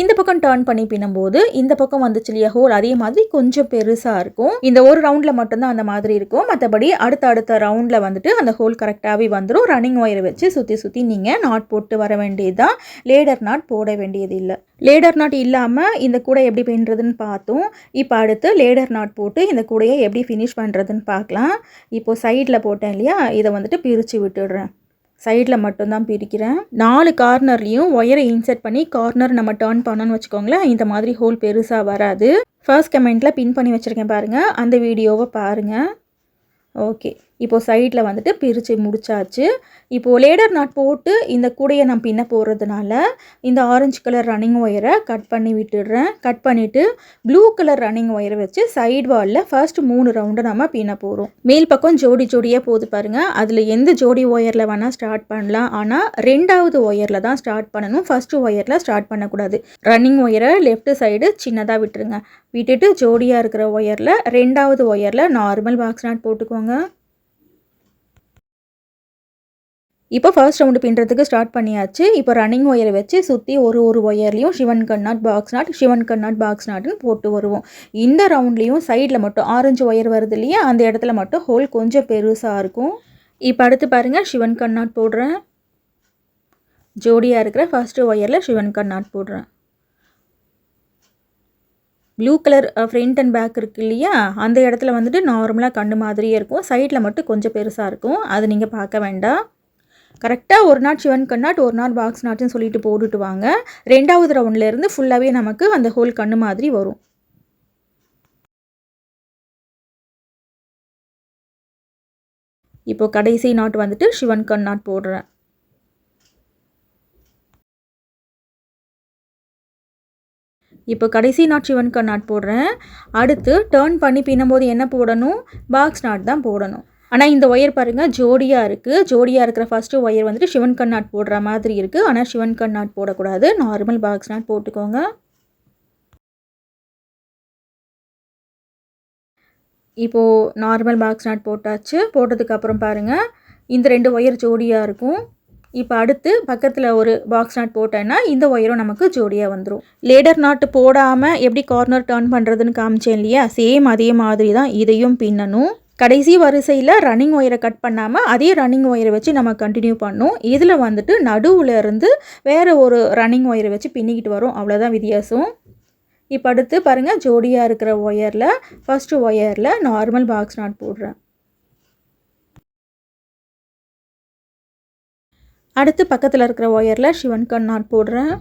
இந்த பக்கம் டர்ன் பண்ணி பின்னும்போது இந்த பக்கம் வந்துச்சு இல்லையா ஹோல், அதே மாதிரி கொஞ்சம் பெருசாக இருக்கும். இந்த ஒரு ரவுண்டில் மட்டும்தான் அந்த மாதிரி இருக்கும். மற்றபடி அடுத்த ரவுண்டில் வந்துட்டு அந்த ஹோல் கரெக்டாகவே வந்துடும். ரன்னிங் ஒயரை வச்சு சுற்றி நீங்கள் நாட் போட்டு வர வேண்டியது தான். லேடர் நாட் போட வேண்டியது இல்லை. லேடர் நாட் இல்லாமல் இந்த கூடை எப்படி பின்னுறதுன்னு பார்த்தோம். இப்போ அடுத்து லேடர் நாட் போட்டு இந்த கூடையை எப்படி ஃபினிஷ் பண்ணுறதுன்னு பார்க்கலாம். இப்போது சைடில் போட்டேன் இல்லையா, இதை வந்துட்டு பிரித்து விட்டுடுறேன். சைடில் மட்டும்தான் பிரிக்கிறேன். 4 கார்னர்லேயும் ஒயரை இன்செர்ட் பண்ணி கார்னர் நம்ம டர்ன் பண்ணோன்னு வச்சுக்கோங்களேன், இந்த மாதிரி ஹோல் பெருசாக வராது. ஃபர்ஸ்ட் கமெண்ட்டில் பின் பண்ணி வச்சுருக்கேன் பாருங்கள், அந்த வீடியோவை பாருங்கள். ஓகே, இப்போது சைடில் வந்துட்டு பிரித்து முடிச்சாச்சு. இப்போது லேடர் நாட் போட்டு இந்த கூடையை நான் பின்ன போடுறதுனால இந்த ஆரஞ்சு கலர் ரன்னிங் ஒயரை கட் பண்ணி விட்டுடுறேன். கட் பண்ணிவிட்டு ப்ளூ கலர் ரன்னிங் ஒயரை வச்சு சைடு வாலில் ஃபர்ஸ்ட் 3 ரவுண்டு நம்ம பின்ன போகிறோம். மேல் பக்கம் ஜோடியாக போகுது பாருங்கள், அதில் எந்த ஜோடி ஒயரில் வேணால் ஸ்டார்ட் பண்ணலாம். ஆனால் 2வது ஒயரில் தான் ஸ்டார்ட் பண்ணணும், ஃபர்ஸ்ட்டு ஒயரில் ஸ்டார்ட் பண்ணக்கூடாது. ரன்னிங் ஒயரை லெஃப்ட் சைடு சின்னதாக விட்டுருங்க. விட்டுட்டு ஜோடியாக இருக்கிற ஒயரில் 2வது ஒயரில் நார்மல் பாக்ஸ் நாட் போட்டுக்கோங்க. இப்போ ஃபர்ஸ்ட் ரவுண்டு பின்னுறதுக்கு ஸ்டார்ட் பண்ணியாச்சு. இப்போ ரன்னிங் ஒயரை வச்சு சுற்றி ஒரு ஒயர்லேயும் சிவன் கண் நாட் பாக்ஸ் நாட் சிவன் கண் நாட் பாக்ஸ் நாட்னு போட்டு வருவோம். இந்த ரவுண்ட்லேயும் சைடில் மட்டும் ஆரஞ்சு ஒயர் வருது இல்லையா, அந்த இடத்துல மட்டும் ஹோல் கொஞ்சம் பெருசாக இருக்கும். இப்போ அடுத்து பாருங்கள், சிவன் கண் நாட் போடுறேன். ஜோடியாக இருக்கிற ஃபர்ஸ்ட்டு ஒயரில் சிவன் கண் நாட் போடுறேன். Blue colour front and back இருக்குது இல்லையா, அந்த இடத்துல வந்துட்டு நார்மலாக கண்ணு மாதிரியே இருக்கும். சைடில் மட்டும் கொஞ்சம் பெருசாக இருக்கும், அது நீங்கள் பார்க்க வேண்டாம். கரெக்டாக ஒரு நாட் சிவன் கண் நாட், ஒரு நாட் பாக்ஸ் நாட்னு சொல்லிட்டு போட்டுட்டு வாங்க. 2வது ரவுண்ட்லேருந்து ஃபுல்லாகவே நமக்கு அந்த ஹோல் கண்ணு மாதிரி வரும். இப்போ கடைசி நாட் வந்துட்டு சிவன் கண் நாட் போடுறேன். இப்போ கடைசி நாட் சிவன் கண் நாட் போடுறேன். அடுத்து டர்ன் பண்ணி பின்னும்போது என்ன போடணும், பாக்ஸ் நாட் தான் போடணும். ஆனால் இந்த ஒயர் பாருங்கள் ஜோடியாக இருக்குது. ஜோடியாக இருக்கிற ஃபஸ்ட்டு ஒயர் வந்துட்டு சிவன் கண் நாட் போடுற மாதிரி இருக்குது. ஆனால் சிவன் கண் நாட் போடக்கூடாது, நார்மல் பாக்ஸ் நாட் போட்டுக்கோங்க. இப்போது நார்மல் பாக்ஸ் நாட் போட்டாச்சு. போட்டதுக்கப்புறம் பாருங்கள் இந்த 2 ஒயர் ஜோடியாக இருக்கும். இப்போ அடுத்து பக்கத்தில் ஒரு பாக்ஸ் நாட் போட்டேன்னா இந்த ஒயரும் நமக்கு ஜோடியாக வந்துடும். லேடர் நாட்டு போடாமல் எப்படி கார்னர் டர்ன் பண்ணுறதுன்னு காமிச்சேன் இல்லையா, சேம் அதே மாதிரி தான் இதையும் பின்னணும். கடைசி வரிசையில் ரன்னிங் ஒயரை கட் பண்ணாமல் அதே ரன்னிங் ஒயரை வச்சு நம்ம கண்டினியூ பண்ணோம். இதில் வந்துட்டு நடுவில் இருந்து வேறு ஒரு ரன்னிங் ஒயரை வச்சு பின்னிக்கிட்டு வரும், அவ்வளோதான் வித்தியாசம். இப்போ அடுத்து பாருங்கள் ஜோடியாக இருக்கிற ஒயரில் ஃபஸ்ட்டு ஒயரில் நார்மல் பாக்ஸ் நாட் போடுறேன். அடுத்து பக்கத்தில் இருக்கிற ஒயரில் சிவன் கண் நாட் போடுறேன்.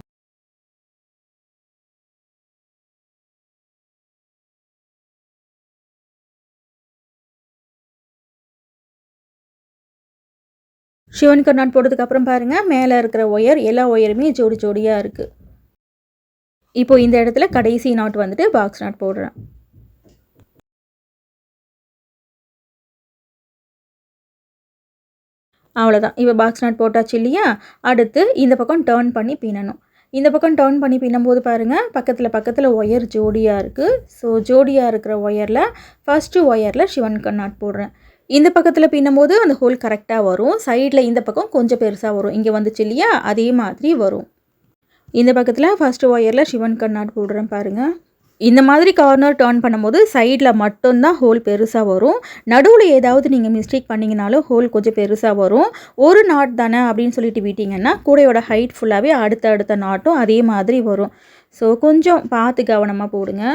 சிவன் கண் நாட் போட்டதுக்கப்புறம் பாருங்கள் மேலே இருக்கிற ஒயர் எல்லா ஒயருமே ஜோடியாக இருக்குது. இப்போ இந்த இடத்துல கடைசி நாட் வந்துட்டு பாக்ஸ் நாட் போடுறேன். அவ்வளோதான். இப்போ பாக்ஸ் நாட் போட்டாச்சு இல்லையா, அடுத்து இந்த பக்கம் டர்ன் பண்ணி பின்னணும். இந்த பக்கம் டர்ன் பண்ணி பின்னும்போது பாருங்கள் பக்கத்தில் ஒயர் ஜோடியாக இருக்குது. ஸோ ஜோடியாக இருக்கிற ஒயரில் ஃபஸ்ட்டு ஒயரில் சிவன் கண் நாட் போடுறேன். இந்த பக்கத்தில் பின்னும்போது அந்த ஹோல் கரெக்டாக வரும். சைடில் இந்த பக்கம் கொஞ்சம் பெருசாக வரும், இங்கே வந்துச்சு இல்லையா, அதே மாதிரி வரும். இந்த பக்கத்தில் ஃபஸ்ட்டு ஒயரில் சிவன் கண் நாட் போடுறேன் பாருங்கள். இந்த மாதிரி கார்னர் டர்ன் பண்ணும்போது சைடில் மட்டும்தான் ஹோல் பெருசாக வரும். நடுவில் ஏதாவது நீங்கள் மிஸ்டேக் பண்ணிங்கனாலும் ஹோல் கொஞ்சம் பெருசாக வரும். ஒரு நாட் தானே அப்படின்னு சொல்லிட்டு விட்டிங்கன்னா கூடையோட ஹைட் ஃபுல்லாகவே அடுத்த நாட்டும் அதே மாதிரி வரும். ஸோ கொஞ்சம் பார்த்து கவனமாக போடுங்க.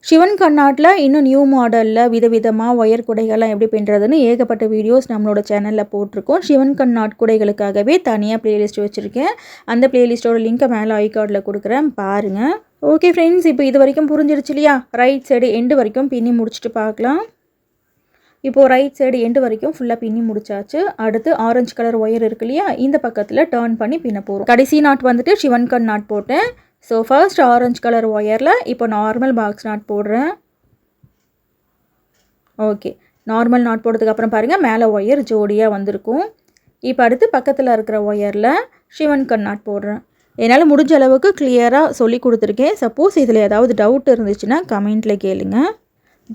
சிவன் கண்ணாட்டில் இன்னும் நியூ மாடலில் விதவிதமாக ஒயர் குடைகள்லாம் எப்படி பின்னுறதுன்னு ஏகப்பட்ட வீடியோஸ் நம்மளோட சேனலில் போட்டிருக்கோம். சிவன் கண்ணாட் குடைகளுக்காகவே தனியாக ப்ளேலிஸ்ட் வச்சுருக்கேன். அந்த ப்ளேலிஸ்ட்டோட லிங்க்கை மேலே ஐகார்டில் கொடுக்குறேன், பாருங்கள். ஓகே ஃப்ரெண்ட்ஸ், இப்போ இது வரைக்கும் புரிஞ்சிருச்சு இல்லையா? ரைட் சைடு எண்டு வரைக்கும் பின்னி முடிச்சுட்டு பார்க்கலாம். இப்போது ரைட் சைடு எண்டு வரைக்கும் ஃபுல்லாக பின்னி முடிச்சாச்சு. அடுத்து ஆரஞ்சு கலர் ஒயர் இருக்கு இல்லையா, இந்த பக்கத்தில் டர்ன் பண்ணி பின்ன போகிறோம். கடைசி நாட் வந்துட்டு சிவன் கண்ணாட் போட்டேன். ஸோ ஃபர்ஸ்ட் ஆரஞ்சு கலர் ஒயரில் இப்போ நார்மல் பாக்ஸ் நாட் போடுறேன். ஓகே, நார்மல் நாட் போடுறதுக்கப்புறம் பாருங்கள் மேலே ஒயர் ஜோடியாக வந்திருக்கும். இப்போ அடுத்து பக்கத்தில் இருக்கிற ஒயரில் சிவன் கண்ணாட் போடுறேன். என்னால் முடிஞ்ச அளவுக்கு கிளியராக சொல்லி கொடுத்துருக்கேன். சப்போஸ் இதில் ஏதாவது டவுட் இருந்துச்சுன்னா கமெண்ட்டில் கேளுங்க.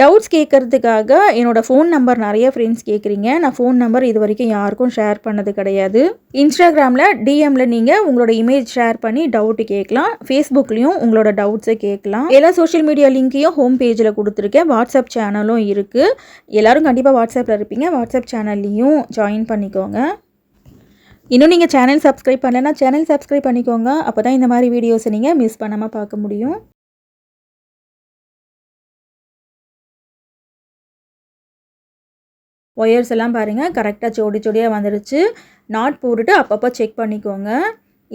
டவுட்ஸ் கேட்குறதுக்காக என்னோடய ஃபோன் நம்பர் நிறைய ஃப்ரெண்ட்ஸ் கேட்குறீங்க. நான் ஃபோன் நம்பர் இது வரைக்கும் யாருக்கும் ஷேர் பண்ணது கிடையாது. இன்ஸ்டாகிராமில் டிஎம்மில் நீங்கள் உங்களோட இமேஜ் ஷேர் பண்ணி டவுட்டு கேட்கலாம். ஃபேஸ்புக்லேயும் உங்களோட டவுட்ஸை கேட்கலாம். எல்லா சோஷியல் மீடியா லிங்க்கையும் ஹோம் பேஜில் கொடுத்துருக்கேன். வாட்ஸ்அப் சேனலும் இருக்குது. எல்லோரும் கண்டிப்பாக வாட்ஸ்அப்பில் இருப்பீங்க. வாட்ஸ்அப் சேனல்லையும் ஜாயின் பண்ணிக்கோங்க. இன்னும் நீங்கள் சேனல் சப்ஸ்கிரைப் பண்ணலைன்னா சேனல் சப்ஸ்கிரைப் பண்ணிக்கோங்க. அப்போ தான் இந்த மாதிரி வீடியோஸை நீங்கள் மிஸ் பண்ணாமல் பார்க்க முடியும். ஒயர்ஸ் எல்லாம் பாருங்கள் கரெக்டாக ஜோடியாக வந்துடுச்சு. நாட் போட்டுட்டு அப்பப்போ செக் பண்ணிக்கோங்க.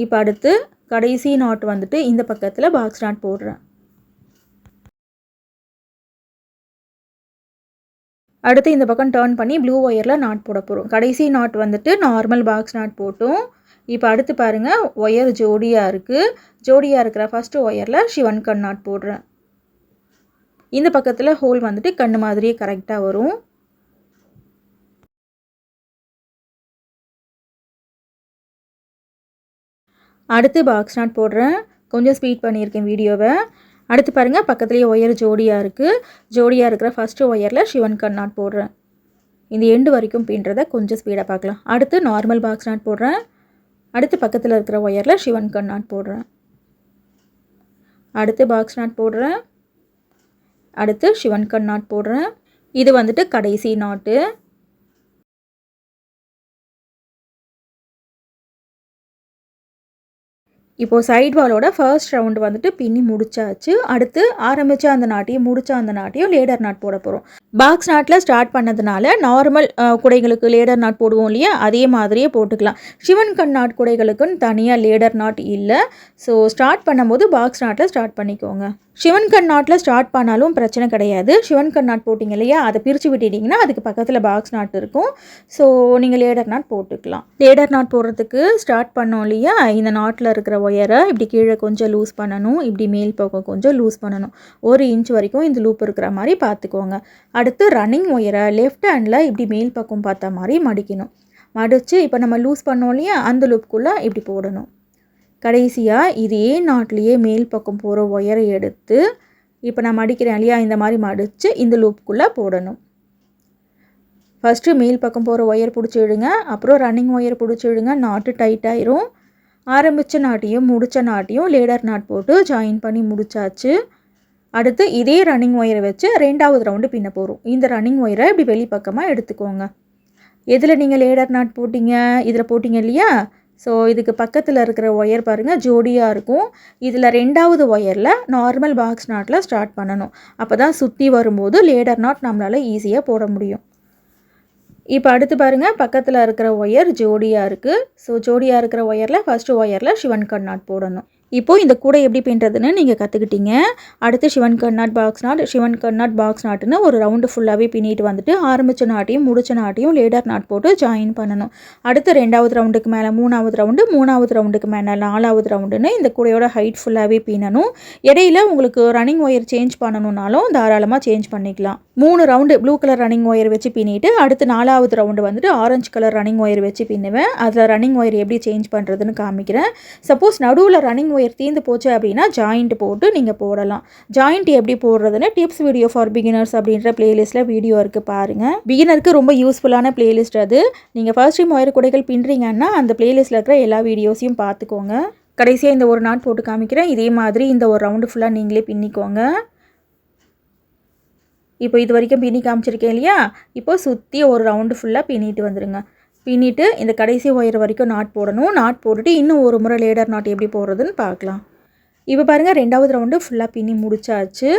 இப்போ அடுத்து கடைசி நாட் வந்துட்டு இந்த பக்கத்தில் பாக்ஸ் நாட் போடுறேன். அடுத்து இந்த பக்கம் டர்ன் பண்ணி ப்ளூ ஒயரில் நாட் போட போகிறோம். கடைசி நாட் வந்துட்டு நார்மல் பாக்ஸ் நாட் போட்டோம். இப்போ அடுத்து பாருங்கள் ஒயர் ஜோடியாக இருக்குது. ஜோடியாக இருக்கிற ஃபஸ்ட்டு ஒயரில் சிவன் கண் நாட் போடுறேன். இந்த பக்கத்தில் ஹோல் வந்துட்டு கண்ணு மாதிரியே கரெக்டாக வரும். அடுத்து பாக்ஸ் நாட் போடுறேன். கொஞ்சம் ஸ்பீட் பண்ணியிருக்கேன் வீடியோவை. அடுத்து பாருங்கள் பக்கத்துலேயே ஒயர் ஜோடியாக இருக்குது. ஜோடியாக இருக்கிற ஃபஸ்ட்டு ஒயரில் சிவன் கண் நாட் போடுறேன். இந்த எண்டு வரைக்கும் பின்றதை கொஞ்சம் ஸ்பீடாக பார்க்கலாம். அடுத்து நார்மல் பாக்ஸ் நாட் போடுறேன். அடுத்து பக்கத்தில் இருக்கிற ஒயரில் சிவன் கண் நாட் போடுறேன். அடுத்து பாக்ஸ் நாட் போடுறேன். அடுத்து சிவன் கண் நாட் போடுறேன். இது வந்துட்டு கடைசி நாட்டு. இப்போது சைட் வாலோட ஃபர்ஸ்ட் ரவுண்டு வந்துட்டு பின்னி முடிச்சாச்சு. அடுத்து ஆரம்பித்த அந்த நாட்டையும் முடித்த அந்த நாட்டையும் லேடர் நாட் போட போகிறோம். பாக்ஸ் நாட்டில் ஸ்டார்ட் பண்ணதுனால நார்மல் குடைகளுக்கு லேடர் நாட் போடுவோம் இல்லையா, அதே மாதிரியே போட்டுக்கலாம். சிவன் கண் நாட் குடைகளுக்குன்னு தனியாக லேடர் நாட் இல்லை. ஸோ ஸ்டார்ட் பண்ணும்போது பாக்ஸ் நாட்டில் ஸ்டார்ட் பண்ணிக்கோங்க. சிவன் கண் நாட்டில் ஸ்டார்ட் பண்ணாலும் பிரச்சனை கிடையாது. சிவன் கண் நாட் போட்டிங்க இல்லையா, அதை பிரித்து விட்டுட்டிங்கன்னா அதுக்கு பக்கத்தில் பாக்ஸ் நாட் இருக்கும். ஸோ நீங்கள் லேடர் நாட் போட்டுக்கலாம். லேடர் நாட் போடுறதுக்கு ஸ்டார்ட் பண்ணோம் இல்லையா, இந்த நாட்டில் இருக்கிற ஒயரை இப்படி கீழே கொஞ்சம் லூஸ் பண்ணணும், இப்படி மேல் பக்கம் கொஞ்சம் லூஸ் பண்ணணும். 1 இன்ச் வரைக்கும் இந்த லூப் இருக்கிற மாதிரி பார்த்துக்கோங்க. அடுத்து ரன்னிங் ஒயரை லெஃப்ட் ஹேண்டில் இப்படி மேல் பக்கம் பார்த்த மாதிரி மடிக்கணும். மடித்து இப்போ நம்ம லூஸ் பண்ணோம் இல்லையா, அந்த லூப்புக்குள்ளே இப்படி போடணும். கடைசியாக இதே நாட்லேயே மேல் பக்கம் போகிற ஒயரை எடுத்து இப்போ நான் மடிக்கிறேன் இல்லையா, இந்த மாதிரி மடித்து இந்த லூப்புக்குள்ளே போடணும். ஃபஸ்ட்டு மேல் பக்கம் போகிற ஒயர் பிடிச்சி விடுங்க, அப்புறம் ரன்னிங் ஒயர் பிடிச்சி விடுங்க. நாட்டு டைட் ஆயிரும். ஆரம்பித்த நாட்டையும் முடித்த நாட்டையும் லேடர் நாட் போட்டு ஜாயின் பண்ணி முடிச்சாச்சு. அடுத்து இதே ரன்னிங் ஒயரை வச்சு 2வது ரவுண்டு பின்ன போகிறோம். இந்த ரன்னிங் ஒயரை இப்படி வெளிப்பக்கமாக எடுத்துக்கோங்க. எதில் நீங்கள் லேடர் நாட் போட்டிங்க, இதில் போட்டிங்க இல்லையா, ஸோ இதுக்கு பக்கத்தில் இருக்கிற ஒயர் பாருங்கள் ஜோடியாக இருக்கும். இதில் 2வது ஒயரில் நார்மல் பாக்ஸ் நாட்டில் ஸ்டார்ட் பண்ணணும். அப்போ தான் சுற்றி வரும்போது லேடர் நாட் நம்மளால் ஈஸியாக போட முடியும். இப்போ அடுத்து பாருங்கள் பக்கத்தில் இருக்கிற ஒயர் ஜோடியாக இருக்குது. ஸோ ஜோடியாக இருக்கிற ஒயரில் ஃபஸ்ட்டு ஒயரில் சிவன் கண் நாட் போடணும். இப்போது இந்த கூடை எப்படி பின்னுறதுன்னு நீங்கள் கற்றுக்கிட்டீங்க. அடுத்து சிவன் கண் நாட் பாக்ஸ் நாட், சிவன் கண் நாட் பாக்ஸ் நாட்டுன்னு ஒரு ரவுண்டு ஃபுல்லாகவே பின்னிட்டு வந்துட்டு ஆரம்பித்த நாட்டையும் முடித்த நாட்டையும் லேடர் நாட் போட்டு ஜாயின் பண்ணணும். அடுத்து 2வது ரவுண்டுக்கு மேலே 3வது ரவுண்டு, 3வது ரவுண்டுக்கு மேலே 4வது ரவுண்டுன்னு இந்த கூடையோட ஹைட் ஃபுல்லாகவே பின்னணும். இடையில உங்களுக்கு ரன்னிங் ஒயர் சேஞ்ச் பண்ணணுன்னாலும் தாராளமாக சேஞ்ச் பண்ணிக்கலாம். 3 round blue colour running wire வச்சு பின்னிட்டு அடுத்து 4வது ரவுண்டு வந்துட்டு ஆரஞ்சு கலர் ரன்னிங் ஒயர் வச்சு பின்னுவேன். அதில் ரன்னிங் ஒயர் எப்படி சேஞ்ச் பண்ணுறதுன்னு காமிக்கிறேன். சப்போஸ் நடுவில் ரன்னிங் ஒயர் தீர்ந்து போச்சு அப்படின்னா ஜாயிண்ட் போட்டு நீங்கள் போடலாம். ஜாயிண்ட் எப்படி போடுறதுன்னு டிப்ஸ் வீடியோ ஃபார் பிகினர்ஸ் அப்படின்ற பிளேலிஸ்ட்டில் வீடியோ இருக்குது பாருங்கள். பிகினருக்கு ரொம்ப யூஸ்ஃபுல்லான பிளேலிஸ்ட் அது. நீங்கள் ஃபர்ஸ்ட் டைம் ஒயர் குடைகள் பின்னுறீங்கன்னா அந்த பிளேலிஸ்ட்டில் இருக்கிற எல்லா வீடியோஸையும் பார்த்துக்கோங்க. கடைசியாக இந்த ஒரு நாட் போட்டு காமிக்கிறேன். இதே மாதிரி இந்த ஒரு ரவுண்டு ஃபுல்லாக நீங்களே பின்னிக்கோங்க. இப்போ இது வரைக்கும் பின்னி காமிச்சிருக்கேன் இல்லையா, இப்போ சுற்றி ஒரு ரவுண்டு ஃபுல்லாக பின்னிட்டு வந்துடுங்க. பின்னிட்டு இந்த கடைசி ஒயர் வரைக்கும் நாட் போடணும். நாட் போட்டுட்டு இன்னும் ஒரு முறை லேடர் நாட் எப்படி போடுறதுன்னு பார்க்கலாம். இப்போ பாருங்கள், 2வது ரவுண்டு ஃபுல்லாக பின்னி முடிச்சாச்சு.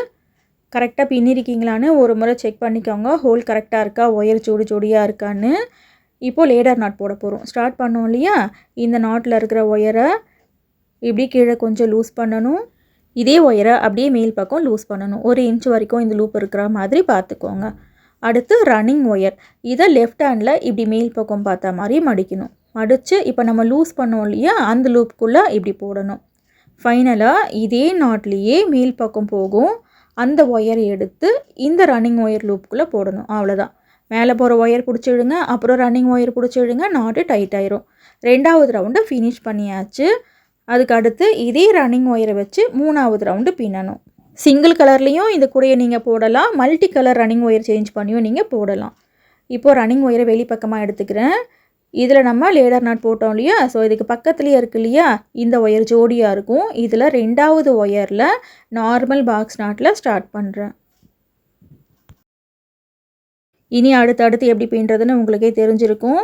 கரெக்டாக பின்னிருக்கீங்களான்னு ஒரு முறை செக் பண்ணிக்கோங்க. ஹோல் கரெக்டாக இருக்கா, ஒயர் ஜோடி ஜோடியாக இருக்கான்னு. இப்போது லேடர் நாட் போட போகிறோம். ஸ்டார்ட் பண்ணோம் இல்லையா, இந்த நாட்டில் இருக்கிற ஒயரை இப்படி கீழே கொஞ்சம் லூஸ் பண்ணணும். இதே ஒயரை அப்படியே மேல் பக்கம் லூஸ் பண்ணணும். 1 இன்ச் வரைக்கும் இந்த லூப் இருக்கிற மாதிரி பார்த்துக்கோங்க. அடுத்து ரன்னிங் ஒயர், இதை லெஃப்ட் ஹேண்டில் இப்படி மேல் பக்கம் பார்த்த மாதிரி மடிக்கணும். மடித்து இப்போ நம்ம லூஸ் பண்ணோம் இல்லையா, அந்த லூப்புக்குள்ளே இப்படி போடணும். ஃபைனலாக இதே நாட்லேயே மேல் பக்கம் போகும். அந்த ஒயரை எடுத்து இந்த ரன்னிங் ஒயர் லூப்புக்குள்ளே போடணும். அவ்வளோதான். மேலே போகிற ஒயர் பிடிச்சிடுங்க, அப்புறம் ரன்னிங் ஒயர் பிடிச்சிடுங்க, நாட்டு டைட் ஆயிரும். 2வது ரவுண்டு ஃபினிஷ் பண்ணியாச்சு. அதுக்கு அடுத்து இதே ரன்னிங் ஒயரை வச்சு 3வது ரவுண்டு பின்னணும். சிங்கிள் கலர்லேயும் இந்த கூடையை நீங்கள் போடலாம், multi colour running wire change பண்ணியும் நீங்கள் போடலாம். இப்போது ரன்னிங் ஒயரை வெளிப்பக்கமாக எடுத்துக்கிறேன். இதில் நம்ம லேடர் நாட் போட்டோம் இல்லையா, ஸோ இதுக்கு பக்கத்துலேயே இருக்குது இல்லையா, இந்த ஒயர் ஜோடியாக இருக்கும். இதில் 2வது ஒயரில் நார்மல் பாக்ஸ் நாட்டில் ஸ்டார்ட் பண்ணுறேன். இனி அடுத்து எப்படி பின்னுறதுன்னு உங்களுக்கே தெரிஞ்சிருக்கும்.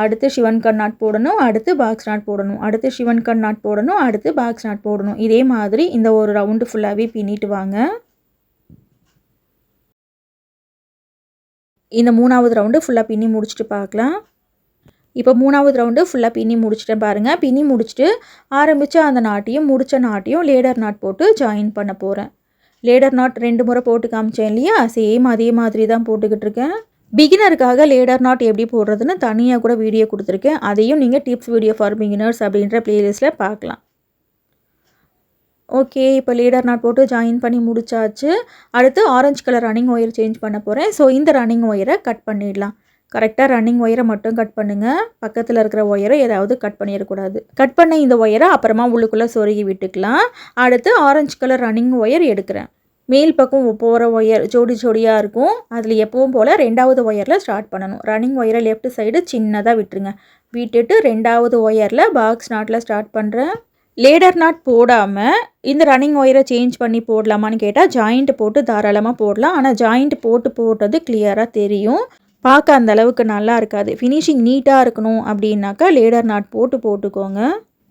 அடுத்து ஷிவன் கட் நாட் போடணும், அடுத்து பாக்ஸ் நாட் போடணும், அடுத்து ஷிவன் கட் நாட் போடணும், அடுத்து பாக்ஸ் நாட் போடணும். இதே மாதிரி இந்த ஒரு ரவுண்டு ஃபுல்லாகவே பின்னிட்டு வாங்க. இந்த 3வது ரவுண்டு ஃபுல்லாக பின்னி முடிச்சுட்டு பார்க்கலாம். இப்போ 3வது ரவுண்டு ஃபுல்லாக பின்னி முடிச்சிட்டேன் பாருங்கள். பின்னி முடிச்சுட்டு ஆரம்பித்த அந்த நாட்டையும் முடித்த நாட்டையும் லேடர் நாட் போட்டு ஜாயின் பண்ண போகிறேன். லேடர் நாட் 2 முறை போட்டு காமிச்சேன் இல்லையா, சேம் அதே மாதிரி தான் போட்டுக்கிட்டு இருக்கேன். பிகினருக்காக லேடர் நாட் எப்படி போடுறதுன்னு தனியாக கூட வீடியோ கொடுத்துருக்கேன். அதையும் நீங்கள் டிப்ஸ் வீடியோ ஃபார் பிகினர்ஸ் அப்படின்ற பிளேலிஸ்ட்டில் பார்க்கலாம். ஓகே, இப்போ லேடர் நாட் போட்டு ஜாயின் பண்ணி முடிச்சாச்சு. அடுத்து orange colour running wire change பண்ண போகிறேன். ஸோ இந்த ரன்னிங் ஒயரை கட் பண்ணிடலாம். கரெக்டாக ரன்னிங் ஒயரை மட்டும் கட் பண்ணுங்கள். பக்கத்தில் இருக்கிற ஒயரை ஏதாவது கட் பண்ணிடக்கூடாது. கட் பண்ண இந்த ஒயரை அப்புறமா உள்ளுக்குள்ளே சொருகி விட்டுக்கலாம். அடுத்து ஆரஞ்சு கலர் ரன்னிங் ஒயர் எடுக்கிறேன். மேல் பக்கம் போகிற ஒயர் ஜோடி ஜோடியாக இருக்கும். அதில் எப்பவும் போல் 2வது ஒயரில் ஸ்டார்ட் பண்ணணும். ரன்னிங் ஒயரை லெஃப்ட் சைடு சின்னதாக விட்டுருங்க. விட்டுட்டு 2வது ஒயரில் பாக்ஸ் நாட்டில் ஸ்டார்ட் பண்ணுறேன். லேடர் நாட் போடாமல் இந்த ரன்னிங் ஒயரை சேஞ்ச் பண்ணி போடலாமான்னு கேட்டால் ஜாயிண்ட் போட்டு தாராளமாக போடலாம். ஆனால் ஜாயிண்ட் போட்டது கிளியராக தெரியும், பார்க்க அந்த அளவுக்கு நல்லா இருக்காது. ஃபினிஷிங் நீட்டாக இருக்கணும் அப்படின்னாக்கா லேடர் நாட் போட்டுக்கோங்க.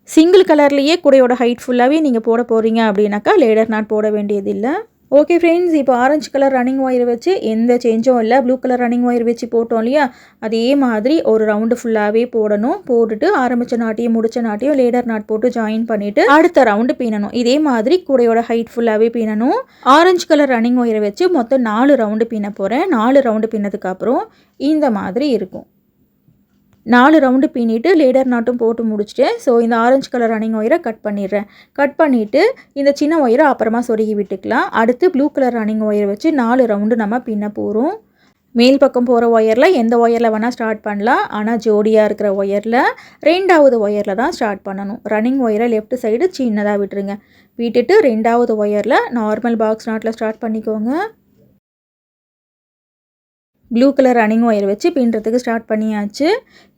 சிங்கிள் கலர்லேயே கூடையோட ஹைட் ஃபுல்லாகவே நீங்கள் போட போகிறீங்க அப்படின்னாக்கா லேடர் நாட் போட வேண்டியதில்லை. ஓகே ஃப்ரெண்ட்ஸ், இப்போ ஆரஞ்சு கலர் ரன்னிங் ஒயர் வச்சு எந்த சேஞ்சும் இல்லை. ப்ளூ கலர் ரன்னிங் ஒயர் வச்சு போட்டோம் இல்லையா, அதே மாதிரி ஒரு ரவுண்டு ஃபுல்லாகவே போடணும். போட்டுட்டு ஆரம்பித்த நாட்டையும் முடித்த நாட்டையும் லேடர் நாட் போட்டு ஜாயின் பண்ணிவிட்டு அடுத்த ரவுண்டு பின்னணும். இதே மாதிரி கூடையோட ஹைட் ஃபுல்லாகவே பின்னணும். ஆரஞ்சு கலர் ரன்னிங் ஒயரை வச்சு மொத்தம் 4 ரவுண்டு பின்ன போகிறேன். 4 ரவுண்டு பின்னதுக்கப்புறம் இந்த மாதிரி இருக்கும். 4 ரவுண்டு பின்னிட்டு லேடர் நாட்டும் போட்டு முடிச்சிட்டேன். ஸோ இந்த ஆரஞ்சு கலர் ரன்னிங் ஒயரை கட் பண்ணிடுறேன். கட் பண்ணிவிட்டு இந்த சின்ன ஒயரை அப்புறமா சொருகி விட்டுக்கலாம். அடுத்து ப்ளூ கலர் ரன்னிங் ஒயரை வச்சு 4 ரவுண்டு நம்ம பின்ன போகிறோம். மேல் பக்கம் போகிற ஒயரில் எந்த ஒயரில் வேணால் ஸ்டார்ட் பண்ணலாம். ஆனால் ஜோடியாக இருக்கிற ஒயரில் 2வது ஒயரில் தான் ஸ்டார்ட் பண்ணணும். ரன்னிங் ஒயரை லெஃப்ட் சைடு சின்னதாக விட்டுருங்க. விட்டுட்டு 2வது ஒயரில் நார்மல் பாக்ஸ் நாட்டில் ஸ்டார்ட் பண்ணிக்கோங்க. ப்ளூ கலர் ரன்னிங் ஒயர் வச்சு பின்னுறதுக்கு ஸ்டார்ட் பண்ணியாச்சு.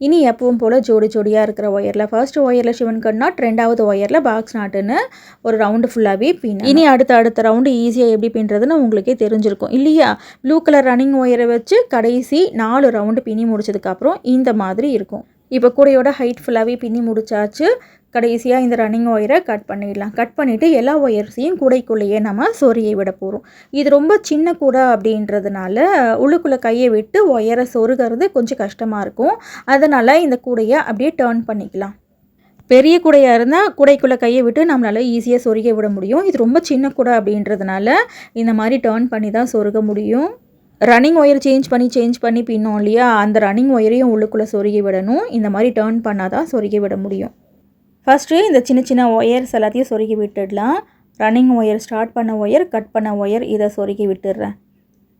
இனி எப்பவும் போல் ஜோடியாக இருக்கிற ஒயரில் ஃபர்ஸ்ட் ஒயரில் ஷிவன் கட் நாட், 2வது ஒயரில் பாக்ஸ் நாட்டுன்னு ஒரு ரவுண்டு ஃபுல்லாகவே பின். இனி அடுத்த ரவுண்டு ஈஸியாக எப்படி பின்னுறதுன்னு உங்களுக்கே தெரிஞ்சிருக்கும் இல்லையா. ப்ளூ கலர் ரன்னிங் ஒயரை வச்சு கடைசி 4 ரவுண்டு பின்னி முடிச்சதுக்கப்புறம் இந்த மாதிரி இருக்கும். இப்போ கூடையோட ஹைட் ஃபுல்லாகவே பின்னி முடிச்சாச்சு. கடைசியாக இந்த ரன்னிங் ஒயரை கட் பண்ணிடலாம். கட் பண்ணிவிட்டு எல்லா ஒயர்ஸையும் கூடைக்குள்ளேயே நம்ம சொருகி விட போகிறோம். இது ரொம்ப சின்ன கூடை அப்படின்றதுனால உள்ளுக்குள்ளே கையை விட்டு ஒயரை சொருகிறது கொஞ்சம் கஷ்டமாக இருக்கும். அதனால் இந்த கூடையை அப்படியே டர்ன் பண்ணிக்கலாம். பெரிய கூடையாக இருந்தால் கூடைக்குள்ளே கையை விட்டு நம்மளால் ஈஸியாக சொருக விட முடியும். இது ரொம்ப சின்ன கூடை அப்படின்றதுனால இந்த மாதிரி டர்ன் பண்ணி தான் சொருக முடியும். ரன்னிங் ஒயர் சேஞ்ச் பண்ணி பின்னோம் இல்லையா, அந்த ரன்னிங் ஒயரையும் உள்ளுக்குள்ளே சொருகி விடணும். இந்த மாதிரி டர்ன் பண்ணால் தான் சொருகி விட முடியும். ஃபஸ்ட்டு இந்த சின்ன ஒயர்ஸ் எல்லாத்தையும் சொருகி விட்டுடலாம். ரன்னிங் ஒயர், ஸ்டார்ட் பண்ண ஒயர், கட் பண்ண ஒயர், இதை சொருகி விட்டுடுறேன்.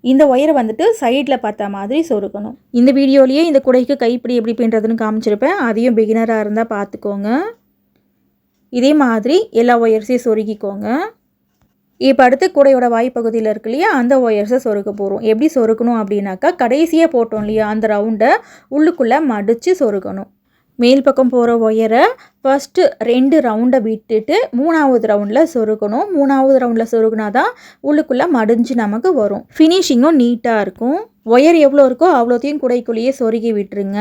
இந்த ஒயரை வந்துட்டு சைடில் பார்த்த மாதிரி சொருக்கணும். இந்த வீடியோலேயே இந்த கூடைக்கு கைப்பிடி எப்படி பின்னுறதுன்னு காமிச்சிருப்பேன். அதையும் பிகினராக இருந்தால் பார்த்துக்கோங்க. இதே மாதிரி எல்லா ஒயர்ஸையும் சொருகிக்கோங்க. இப்போ அடுத்து கூடையோட வாய்ப்பகுதியில் இருக்கு இல்லையா, அந்த ஒயர்ஸை சொருக்க போகிறோம். எப்படி சொருக்கணும் அப்படின்னாக்கா, கடைசியாக போட்டோம் இல்லையா அந்த ரவுண்டை உள்ளுக்குள்ளே மடித்து சொருக்கணும். மேல் பக்கம் போகிற ஒயரை ஃபஸ்ட்டு 2 ரவுண்டை விட்டுட்டு 3வது ரவுண்டில் சொருகணும். 3வது ரவுண்டில் சொருகுனா தான் உள்ளுக்குள்ளே மடிஞ்சு நமக்கு வரும். ஃபினிஷிங்கும் நீட்டாக இருக்கும். ஒயர் எவ்வளோ இருக்கோ அவ்வளோத்தையும் கூடைக்குள்ளேயே சொருகி விட்டுருங்க.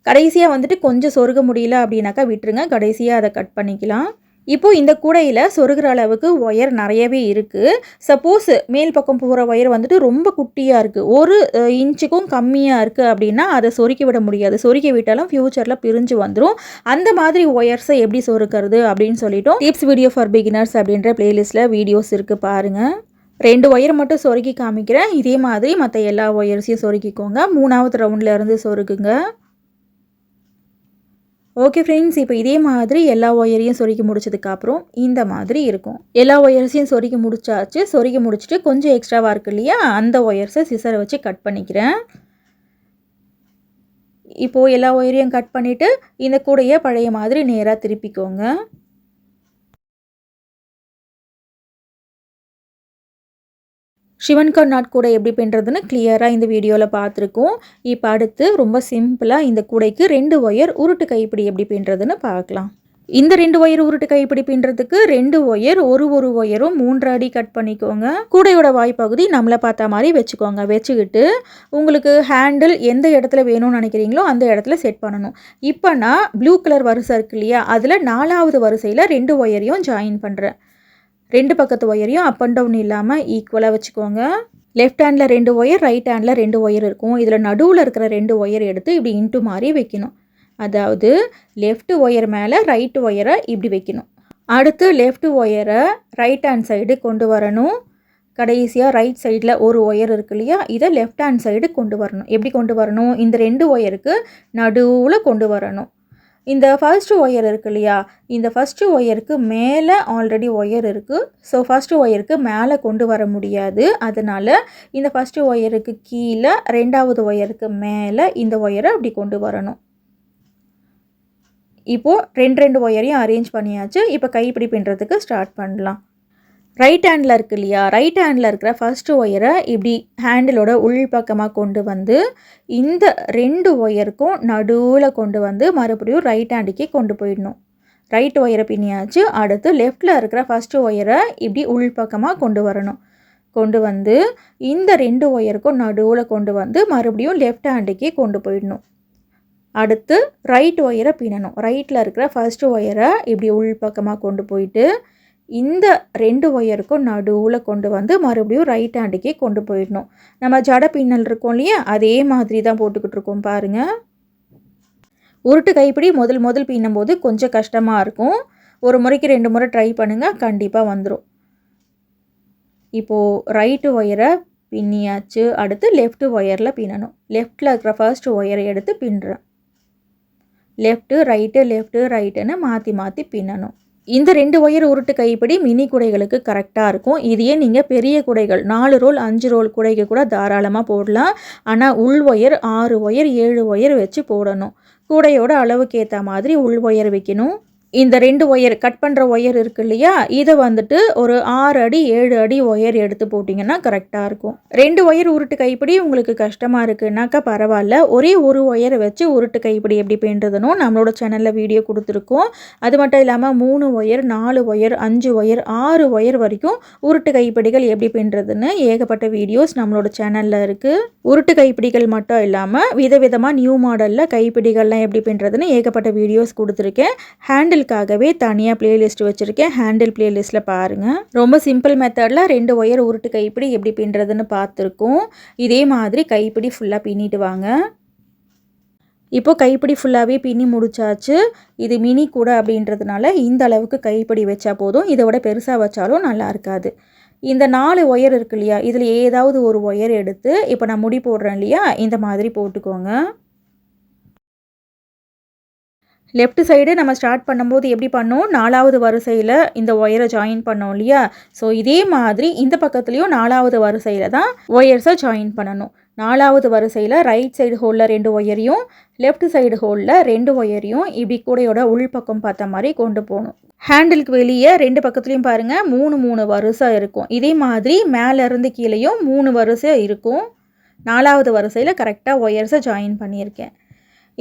கடைசியாக வந்துட்டு கொஞ்சம் சொருக முடியல அப்படின்னாக்கா விட்டுருங்க. கடைசியாக அதை கட் பண்ணிக்கலாம். இப்போது இந்த கூடையில் சொருகிற அளவுக்கு ஒயர் நிறையவே இருக்குது. சப்போஸ் மேல் பக்கம் போகிற ஒயர் வந்துட்டு ரொம்ப குட்டியாக இருக்குது, 1 இன்ச்சுக்கும் கம்மியாக இருக்குது அப்படின்னா அதை சொருக்கி விட முடியாது. சொருக்கி விட்டாலும் ஃப்யூச்சரில் பிரிஞ்சு வந்துடும். அந்த மாதிரி ஒயர்ஸை எப்படி சொருக்கிறது அப்படின்னு சொல்லிட்டோம். டிப்ஸ் வீடியோ ஃபார் பிகினர்ஸ் அப்படின்ற பிளேலிஸ்ட்டில் வீடியோஸ் இருக்குது பாருங்கள். 2 ஒயர் மட்டும் சொருக்கி காமிக்கிறேன். இதே மாதிரி மற்ற எல்லா ஒயர்ஸையும் சொருக்கிக்கோங்க. 3வது ரவுண்டில் இருந்து சொருகுங்க. ஓகே ஃப்ரெண்ட்ஸ், இப்போ இதே மாதிரி எல்லா ஒயரையும் சொருக்கி முடிச்சதுக்கப்புறம் இந்த மாதிரி இருக்கும். எல்லா ஒயர்ஸையும் சொருக்கி முடிச்சாச்சு. சொருக்கி முடிச்சுட்டு கொஞ்சம் எக்ஸ்ட்ராவாக இருக்கு இல்லையா, அந்த ஒயர்ஸை சிசரை வச்சு கட் பண்ணிக்கிறேன். இப்போது எல்லா ஒயரையும் கட் பண்ணிவிட்டு இந்த கூடையை பழைய மாதிரி நேராக திருப்பிக்கோங்க. ஷிவன் கர்நாட் கூடை எப்படி பின்னுறதுன்னு கிளியராக இந்த வீடியோவில் பார்த்துருக்கோம். இப்போ அடுத்து ரொம்ப சிம்பிளாக இந்த கூடைக்கு 2 ஒயர் உருட்டு கைப்பிடி எப்படி பின்னுறதுன்னு பார்க்கலாம். இந்த 2 ஒயர் உருட்டு கைப்பிடி பின்னுறதுக்கு 2 ஒயர் ஒரு ஒயரும் 3 அடி கட் பண்ணிக்கோங்க. கூடையோட வாய்ப்பகுதி நம்மளை பார்த்த மாதிரி வச்சுக்கோங்க. வச்சுக்கிட்டு உங்களுக்கு ஹேண்டில் எந்த இடத்துல வேணும்னு நினைக்கிறீங்களோ அந்த இடத்துல செட் பண்ணணும். இப்போ நான் ப்ளூ கலர் வரிசை இருக்கு இல்லையா, அதில் 4வது வரிசையில் 2 ஒயரையும் ஜாயின் பண்ணுறேன். 2 பக்கத்து ஒயரையும் அப் அண்ட் டவுன் இல்லாமல் ஈக்குவலாக வச்சுக்கோங்க. Left handle 2 wire, right handle 2 wire இருக்கும். இதில் நடுவில் இருக்கிற 2 ஒயர் எடுத்து இப்படி இன்ட்டு மாதிரி வைக்கணும். அதாவது லெஃப்ட் ஒயர் மேலே ரைட் ஒயரை இப்படி வைக்கணும். அடுத்து லெஃப்ட் ஒயரை ரைட் ஹேண்ட் சைடு கொண்டு வரணும். கடைசியாக ரைட் சைடில் ஒரு ஒயர் இருக்கு இல்லையா, இதை லெஃப்ட் ஹேண்ட் சைடு கொண்டு வரணும். எப்படி கொண்டு வரணும்? இந்த 2 ஒயருக்கு நடுவில் கொண்டு வரணும். இந்த ஃபர்ஸ்ட் ஒயர் இருக்கு இல்லையா, இந்த ஃபஸ்ட்டு ஒயருக்கு மேலே ஆல்ரெடி ஒயர் இருக்குது. ஸோ ஃபஸ்ட்டு ஒயருக்கு மேலே கொண்டு வர முடியாது. அதனால் இந்த ஃபஸ்ட்டு ஒயருக்கு கீழே 2வது ஒயருக்கு மேலே இந்த ஒயரை அப்படி கொண்டு வரணும். இப்போது 2 ஒயரையும் அரேஞ்ச் பண்ணியாச்சு. இப்போ கைப்பிடி பின்னுறதுக்கு ஸ்டார்ட் பண்ணலாம். ரைட் ஹேண்டில் இருக்கு இல்லையா, ரைட் ஹேண்டில் இருக்கிற ஃபஸ்ட்டு ஒயரை இப்படி ஹேண்டிலோட உள் பக்கமாக கொண்டு வந்து இந்த 2 ஒயருக்கும் நடுவில் கொண்டு வந்து மறுபடியும் ரைட் ஹேண்டுக்கே கொண்டு போயிடணும். ரைட் ஒயரை பின்னியாச்சு. அடுத்து லெஃப்டில் இருக்கிற ஃபஸ்ட்டு ஒயரை இப்படி உள் பக்கமாக கொண்டு வரணும். கொண்டு வந்து இந்த 2 ஒயருக்கும் நடுவில் கொண்டு வந்து மறுபடியும் லெஃப்ட் ஹேண்டுக்கே கொண்டு போயிடணும். அடுத்து ரைட் ஒயரை பின்னணும். ரைட்டில் இருக்கிற ஃபஸ்ட்டு ஒயரை இப்படி உள் பக்கமாக கொண்டு போயிட்டு இந்த 2 ஒயருக்கும் நடுவில் கொண்டு வந்து மறுபடியும் ரைட் ஹேண்டுக்கே கொண்டு போயிடணும். நம்ம ஜடை பின்னல் இருக்கோம் இல்லையா, அதே மாதிரி தான் போட்டுக்கிட்டு இருக்கோம் பாருங்கள். உருட்டு கைப்பிடி முதல் பின்னும்போது கொஞ்சம் கஷ்டமாக இருக்கும். ஒரு முறைக்கு 2 முறை ட்ரை பண்ணுங்கள், கண்டிப்பாக வந்துடும். இப்போது ரைட்டு ஒயரை பின்னியாச்சு. அடுத்து லெஃப்ட் ஒயரில் பின்னணும். லெஃப்டில் இருக்கிற ஃபர்ஸ்ட் ஒயரை எடுத்து பின்னுறேன். லெஃப்ட்டு ரைட்டுன்னு மாற்றி மாற்றி பின்னணும். இந்த 2 ஒயர் உருட்டு கைப்பிடி மினி குடைகளுக்கு கரெக்டாக இருக்கும். இதையே நீங்கள் பெரிய குடைகள் 4 ரோல் 5 ரோல் குடைக்கு கூட தாராளமாக போடலாம். ஆனால் உள் ஒயர் 6 ஒயர் 7 ஒயர் வச்சு போடணும். கூடையோட அளவுக்கு ஏற்ற மாதிரி உள் ஒயர் வைக்கணும். இந்த 2 ஒயர் கட் பண்ணுற ஒயர் இருக்குது இல்லையா, இதை வந்துட்டு ஒரு 6 அடி 7 அடி ஒயர் எடுத்து போட்டிங்கன்னா கரெக்டாக இருக்கும். 2 ஒயர் உருட்டு கைப்பிடி உங்களுக்கு கஷ்டமாக இருக்குன்னாக்கா பரவாயில்ல. ஒரே ஒரு ஒயரை வச்சு உருட்டு கைப்பிடி எப்படி பின்னுறதுன்னு நம்மளோட சேனலில் வீடியோ கொடுத்துருக்கோம். அது மட்டும் இல்லாமல் 3 ஒயர் 4 ஒயர் 5 ஒயர் 6 ஒயர் வரைக்கும் உருட்டு கைப்பிடிகள் எப்படி பின்னுறதுன்னு ஏகப்பட்ட வீடியோஸ் நம்மளோட சேனலில் இருக்குது. உருட்டு கைப்பிடிகள் மட்டும் இல்லாமல் விதவிதமாக நியூ மாடலில் கைப்பிடிகள்லாம் எப்படி பின்னுறதுன்னு ஏகப்பட்ட வீடியோஸ் கொடுத்துருக்கேன். ஹேண்டில் க்காகவே தனியாக பிளேலிஸ்ட் வச்சுருக்கேன். ஹேண்டில் பிளேலிஸ்ட்டில் பாருங்கள். ரொம்ப சிம்பிள் மெத்தடில் 2 ஒயர் உருட்டு கைப்பிடி எப்படி பின்னுறதுன்னு பார்த்துருக்கோம். இதே மாதிரி கைப்பிடி ஃபுல்லாக பின்னிட்டு வாங்க. இப்போ கைப்பிடி ஃபுல்லாகவே பின்னி முடிச்சாச்சு. இது மினி கூட அப்படின்றதுனால இந்த அளவுக்கு கைப்பிடி வச்சா போதும். இதை விட பெருசாக வச்சாலும் நல்லா இருக்காது. இந்த 4 ஒயர் இருக்கு இல்லையா, இதில் ஏதாவது ஒரு ஒயர் எடுத்து இப்போ நான் முடி போடுறேன் இல்லையா, இந்த மாதிரி போட்டுக்கோங்க. லெஃப்ட் சைடு நம்ம ஸ்டார்ட் பண்ணும்போது எப்படி பண்ணோம், 4வது வரிசையில் இந்த ஒயரை ஜாயின் பண்ணோம் இல்லையா, ஸோ இதே மாதிரி இந்த பக்கத்துலேயும் 4வது வரிசையில் தான் ஒயர்ஸை ஜாயின் பண்ணணும். 4வது வரிசையில் ரைட் சைடு ஹோலில் 2 ஒயரையும் லெஃப்ட் சைடு ஹோலில் 2 ஒயரையும் இப்படி கூடையோட உள் பக்கம் பார்த்த மாதிரி கொண்டு போகணும். ஹேண்டிலுக்கு வெளியே 2 பக்கத்துலேயும் பாருங்கள் 3 வரிசை இருக்கும். இதே மாதிரி மேலேருந்து கீழேயும் 3 வரிசை இருக்கும். 4வது வரிசையில் கரெக்டாக ஒயர்ஸை ஜாயின் பண்ணியிருக்கேன்.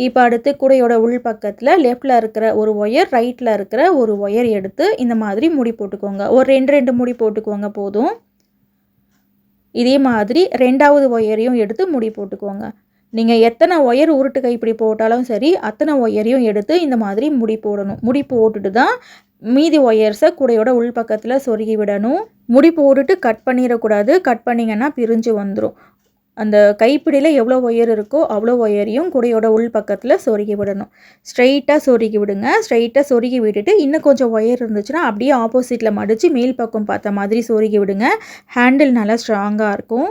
இப்போ அடுத்து கூடையோட உள் பக்கத்தில் லெஃப்டில் இருக்கிற ஒரு ஒயர், ரைட்டில் இருக்கிற ஒரு ஒயர் எடுத்து இந்த மாதிரி முடி போட்டுக்கோங்க. ஒரு 2 முடி போட்டுக்கோங்க போதும். இதே மாதிரி 2வது ஒயரையும் எடுத்து முடி போட்டுக்கோங்க. நீங்கள் எத்தனை ஒயர் உருட்டு கைப்பிடி போட்டாலும் சரி, அத்தனை ஒயரையும் எடுத்து இந்த மாதிரி முடி போடணும். முடி போட்டுட்டு தான் மீதி ஒயர்ஸை கூடையோட உள் பக்கத்தில் சொருகி விடணும். முடி போட்டுட்டு கட் பண்ணிடக்கூடாது. கட் பண்ணிங்கன்னா பிரிஞ்சு வந்துடும். அந்த கைப்பிடியில் எவ்வளோ ஒயர் இருக்கோ அவ்வளோ ஒயரையும் கூடையோட உள் பக்கத்தில் சொருகி விடணும். ஸ்ட்ரைட்டாக சொருகி விடுங்க. ஸ்ட்ரைட்டாக சொருகி விட்டுட்டு இன்னும் கொஞ்சம் ஒயர் இருந்துச்சுன்னா அப்படியே ஆப்போசிட்டில் மடித்து மேல் பக்கம் பார்த்த மாதிரி சொருகி விடுங்க. ஹேண்டில் நல்லா ஸ்ட்ராங்காக இருக்கும்.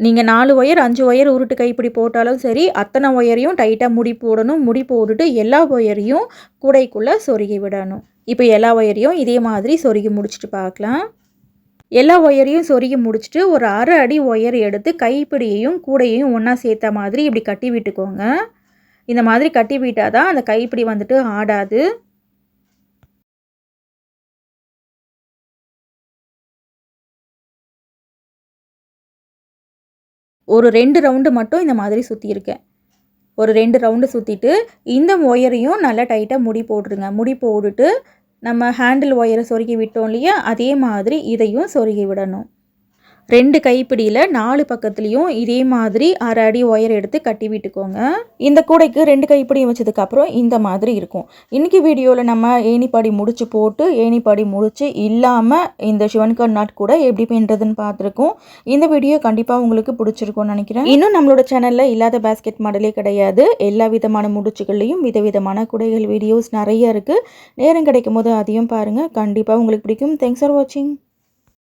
நீங்கள் 4 ஒயர் 5 ஒயர் உருட்டு கைப்பிடி போட்டாலும் சரி, அத்தனை ஒயரையும் டைட்டாக முடி போடணும். முடி போட்டுட்டு எல்லா ஒயரையும் கூடைக்குள்ளே சொருகி விடணும். இப்போ எல்லா ஒயரையும் இதே மாதிரி சொருகி முடிச்சுட்டு பார்க்கலாம். எல்லா ஒயரையும் சொருகி முடிச்சுட்டு ஒரு 1/2 அடி ஒயர் எடுத்து கைப்பிடியையும் கூடையையும் ஒன்றா சேர்த்த மாதிரி இப்படி கட்டி விட்டுக்கோங்க. இந்த மாதிரி கட்டி விட்டால் தான் அந்த கைப்பிடி வந்துட்டு ஆடாது. ஒரு 2 ரவுண்டு மட்டும் இந்த மாதிரி சுற்றியிருக்கேன். ஒரு 2 ரவுண்டு சுற்றிட்டு இந்த ஒயரையும் நல்லா டைட்டாக முடி போட்டுருங்க. முடி போட்டுட்டு நம்ம ஹேண்டில் ஒயரை சொருகி விட்டோம் இல்லையா, அதே மாதிரி இதையும் சொருகி விடணும். 2 கைப்பிடியில் 4 பக்கத்துலேயும் இதே மாதிரி 1/2 அடி ஒயர் எடுத்து கட்டி விட்டுக்கோங்க. இந்த கூடைக்கு 2 கைப்பிடியும் வச்சதுக்கப்புறம் இந்த மாதிரி இருக்கும். இன்றைக்கி வீடியோவில் நம்ம ஏணிப்படி முடிச்சு போட்டு ஏணிப்படி முடிச்சு இல்லாமல் இந்த சிவன்கண் நாட் கூட எப்படி பின்னுறதுன்னு பார்த்துருக்கோம். இந்த வீடியோ கண்டிப்பாக உங்களுக்கு பிடிச்சிருக்கும்னு நினைக்கிறேன். இன்னும் நம்மளோட சேனலில் இல்லாத பேஸ்கெட் மாடலே கிடையாது. எல்லா விதமான முடிச்சுகள்லையும் விதவிதமான கூடைகள் வீடியோஸ் நிறைய இருக்குது. நேரம் கிடைக்கும் போது அதையும் பாருங்கள். கண்டிப்பாக உங்களுக்கு பிடிக்கும். தேங்க்ஸ் ஃபார் வாட்சிங்.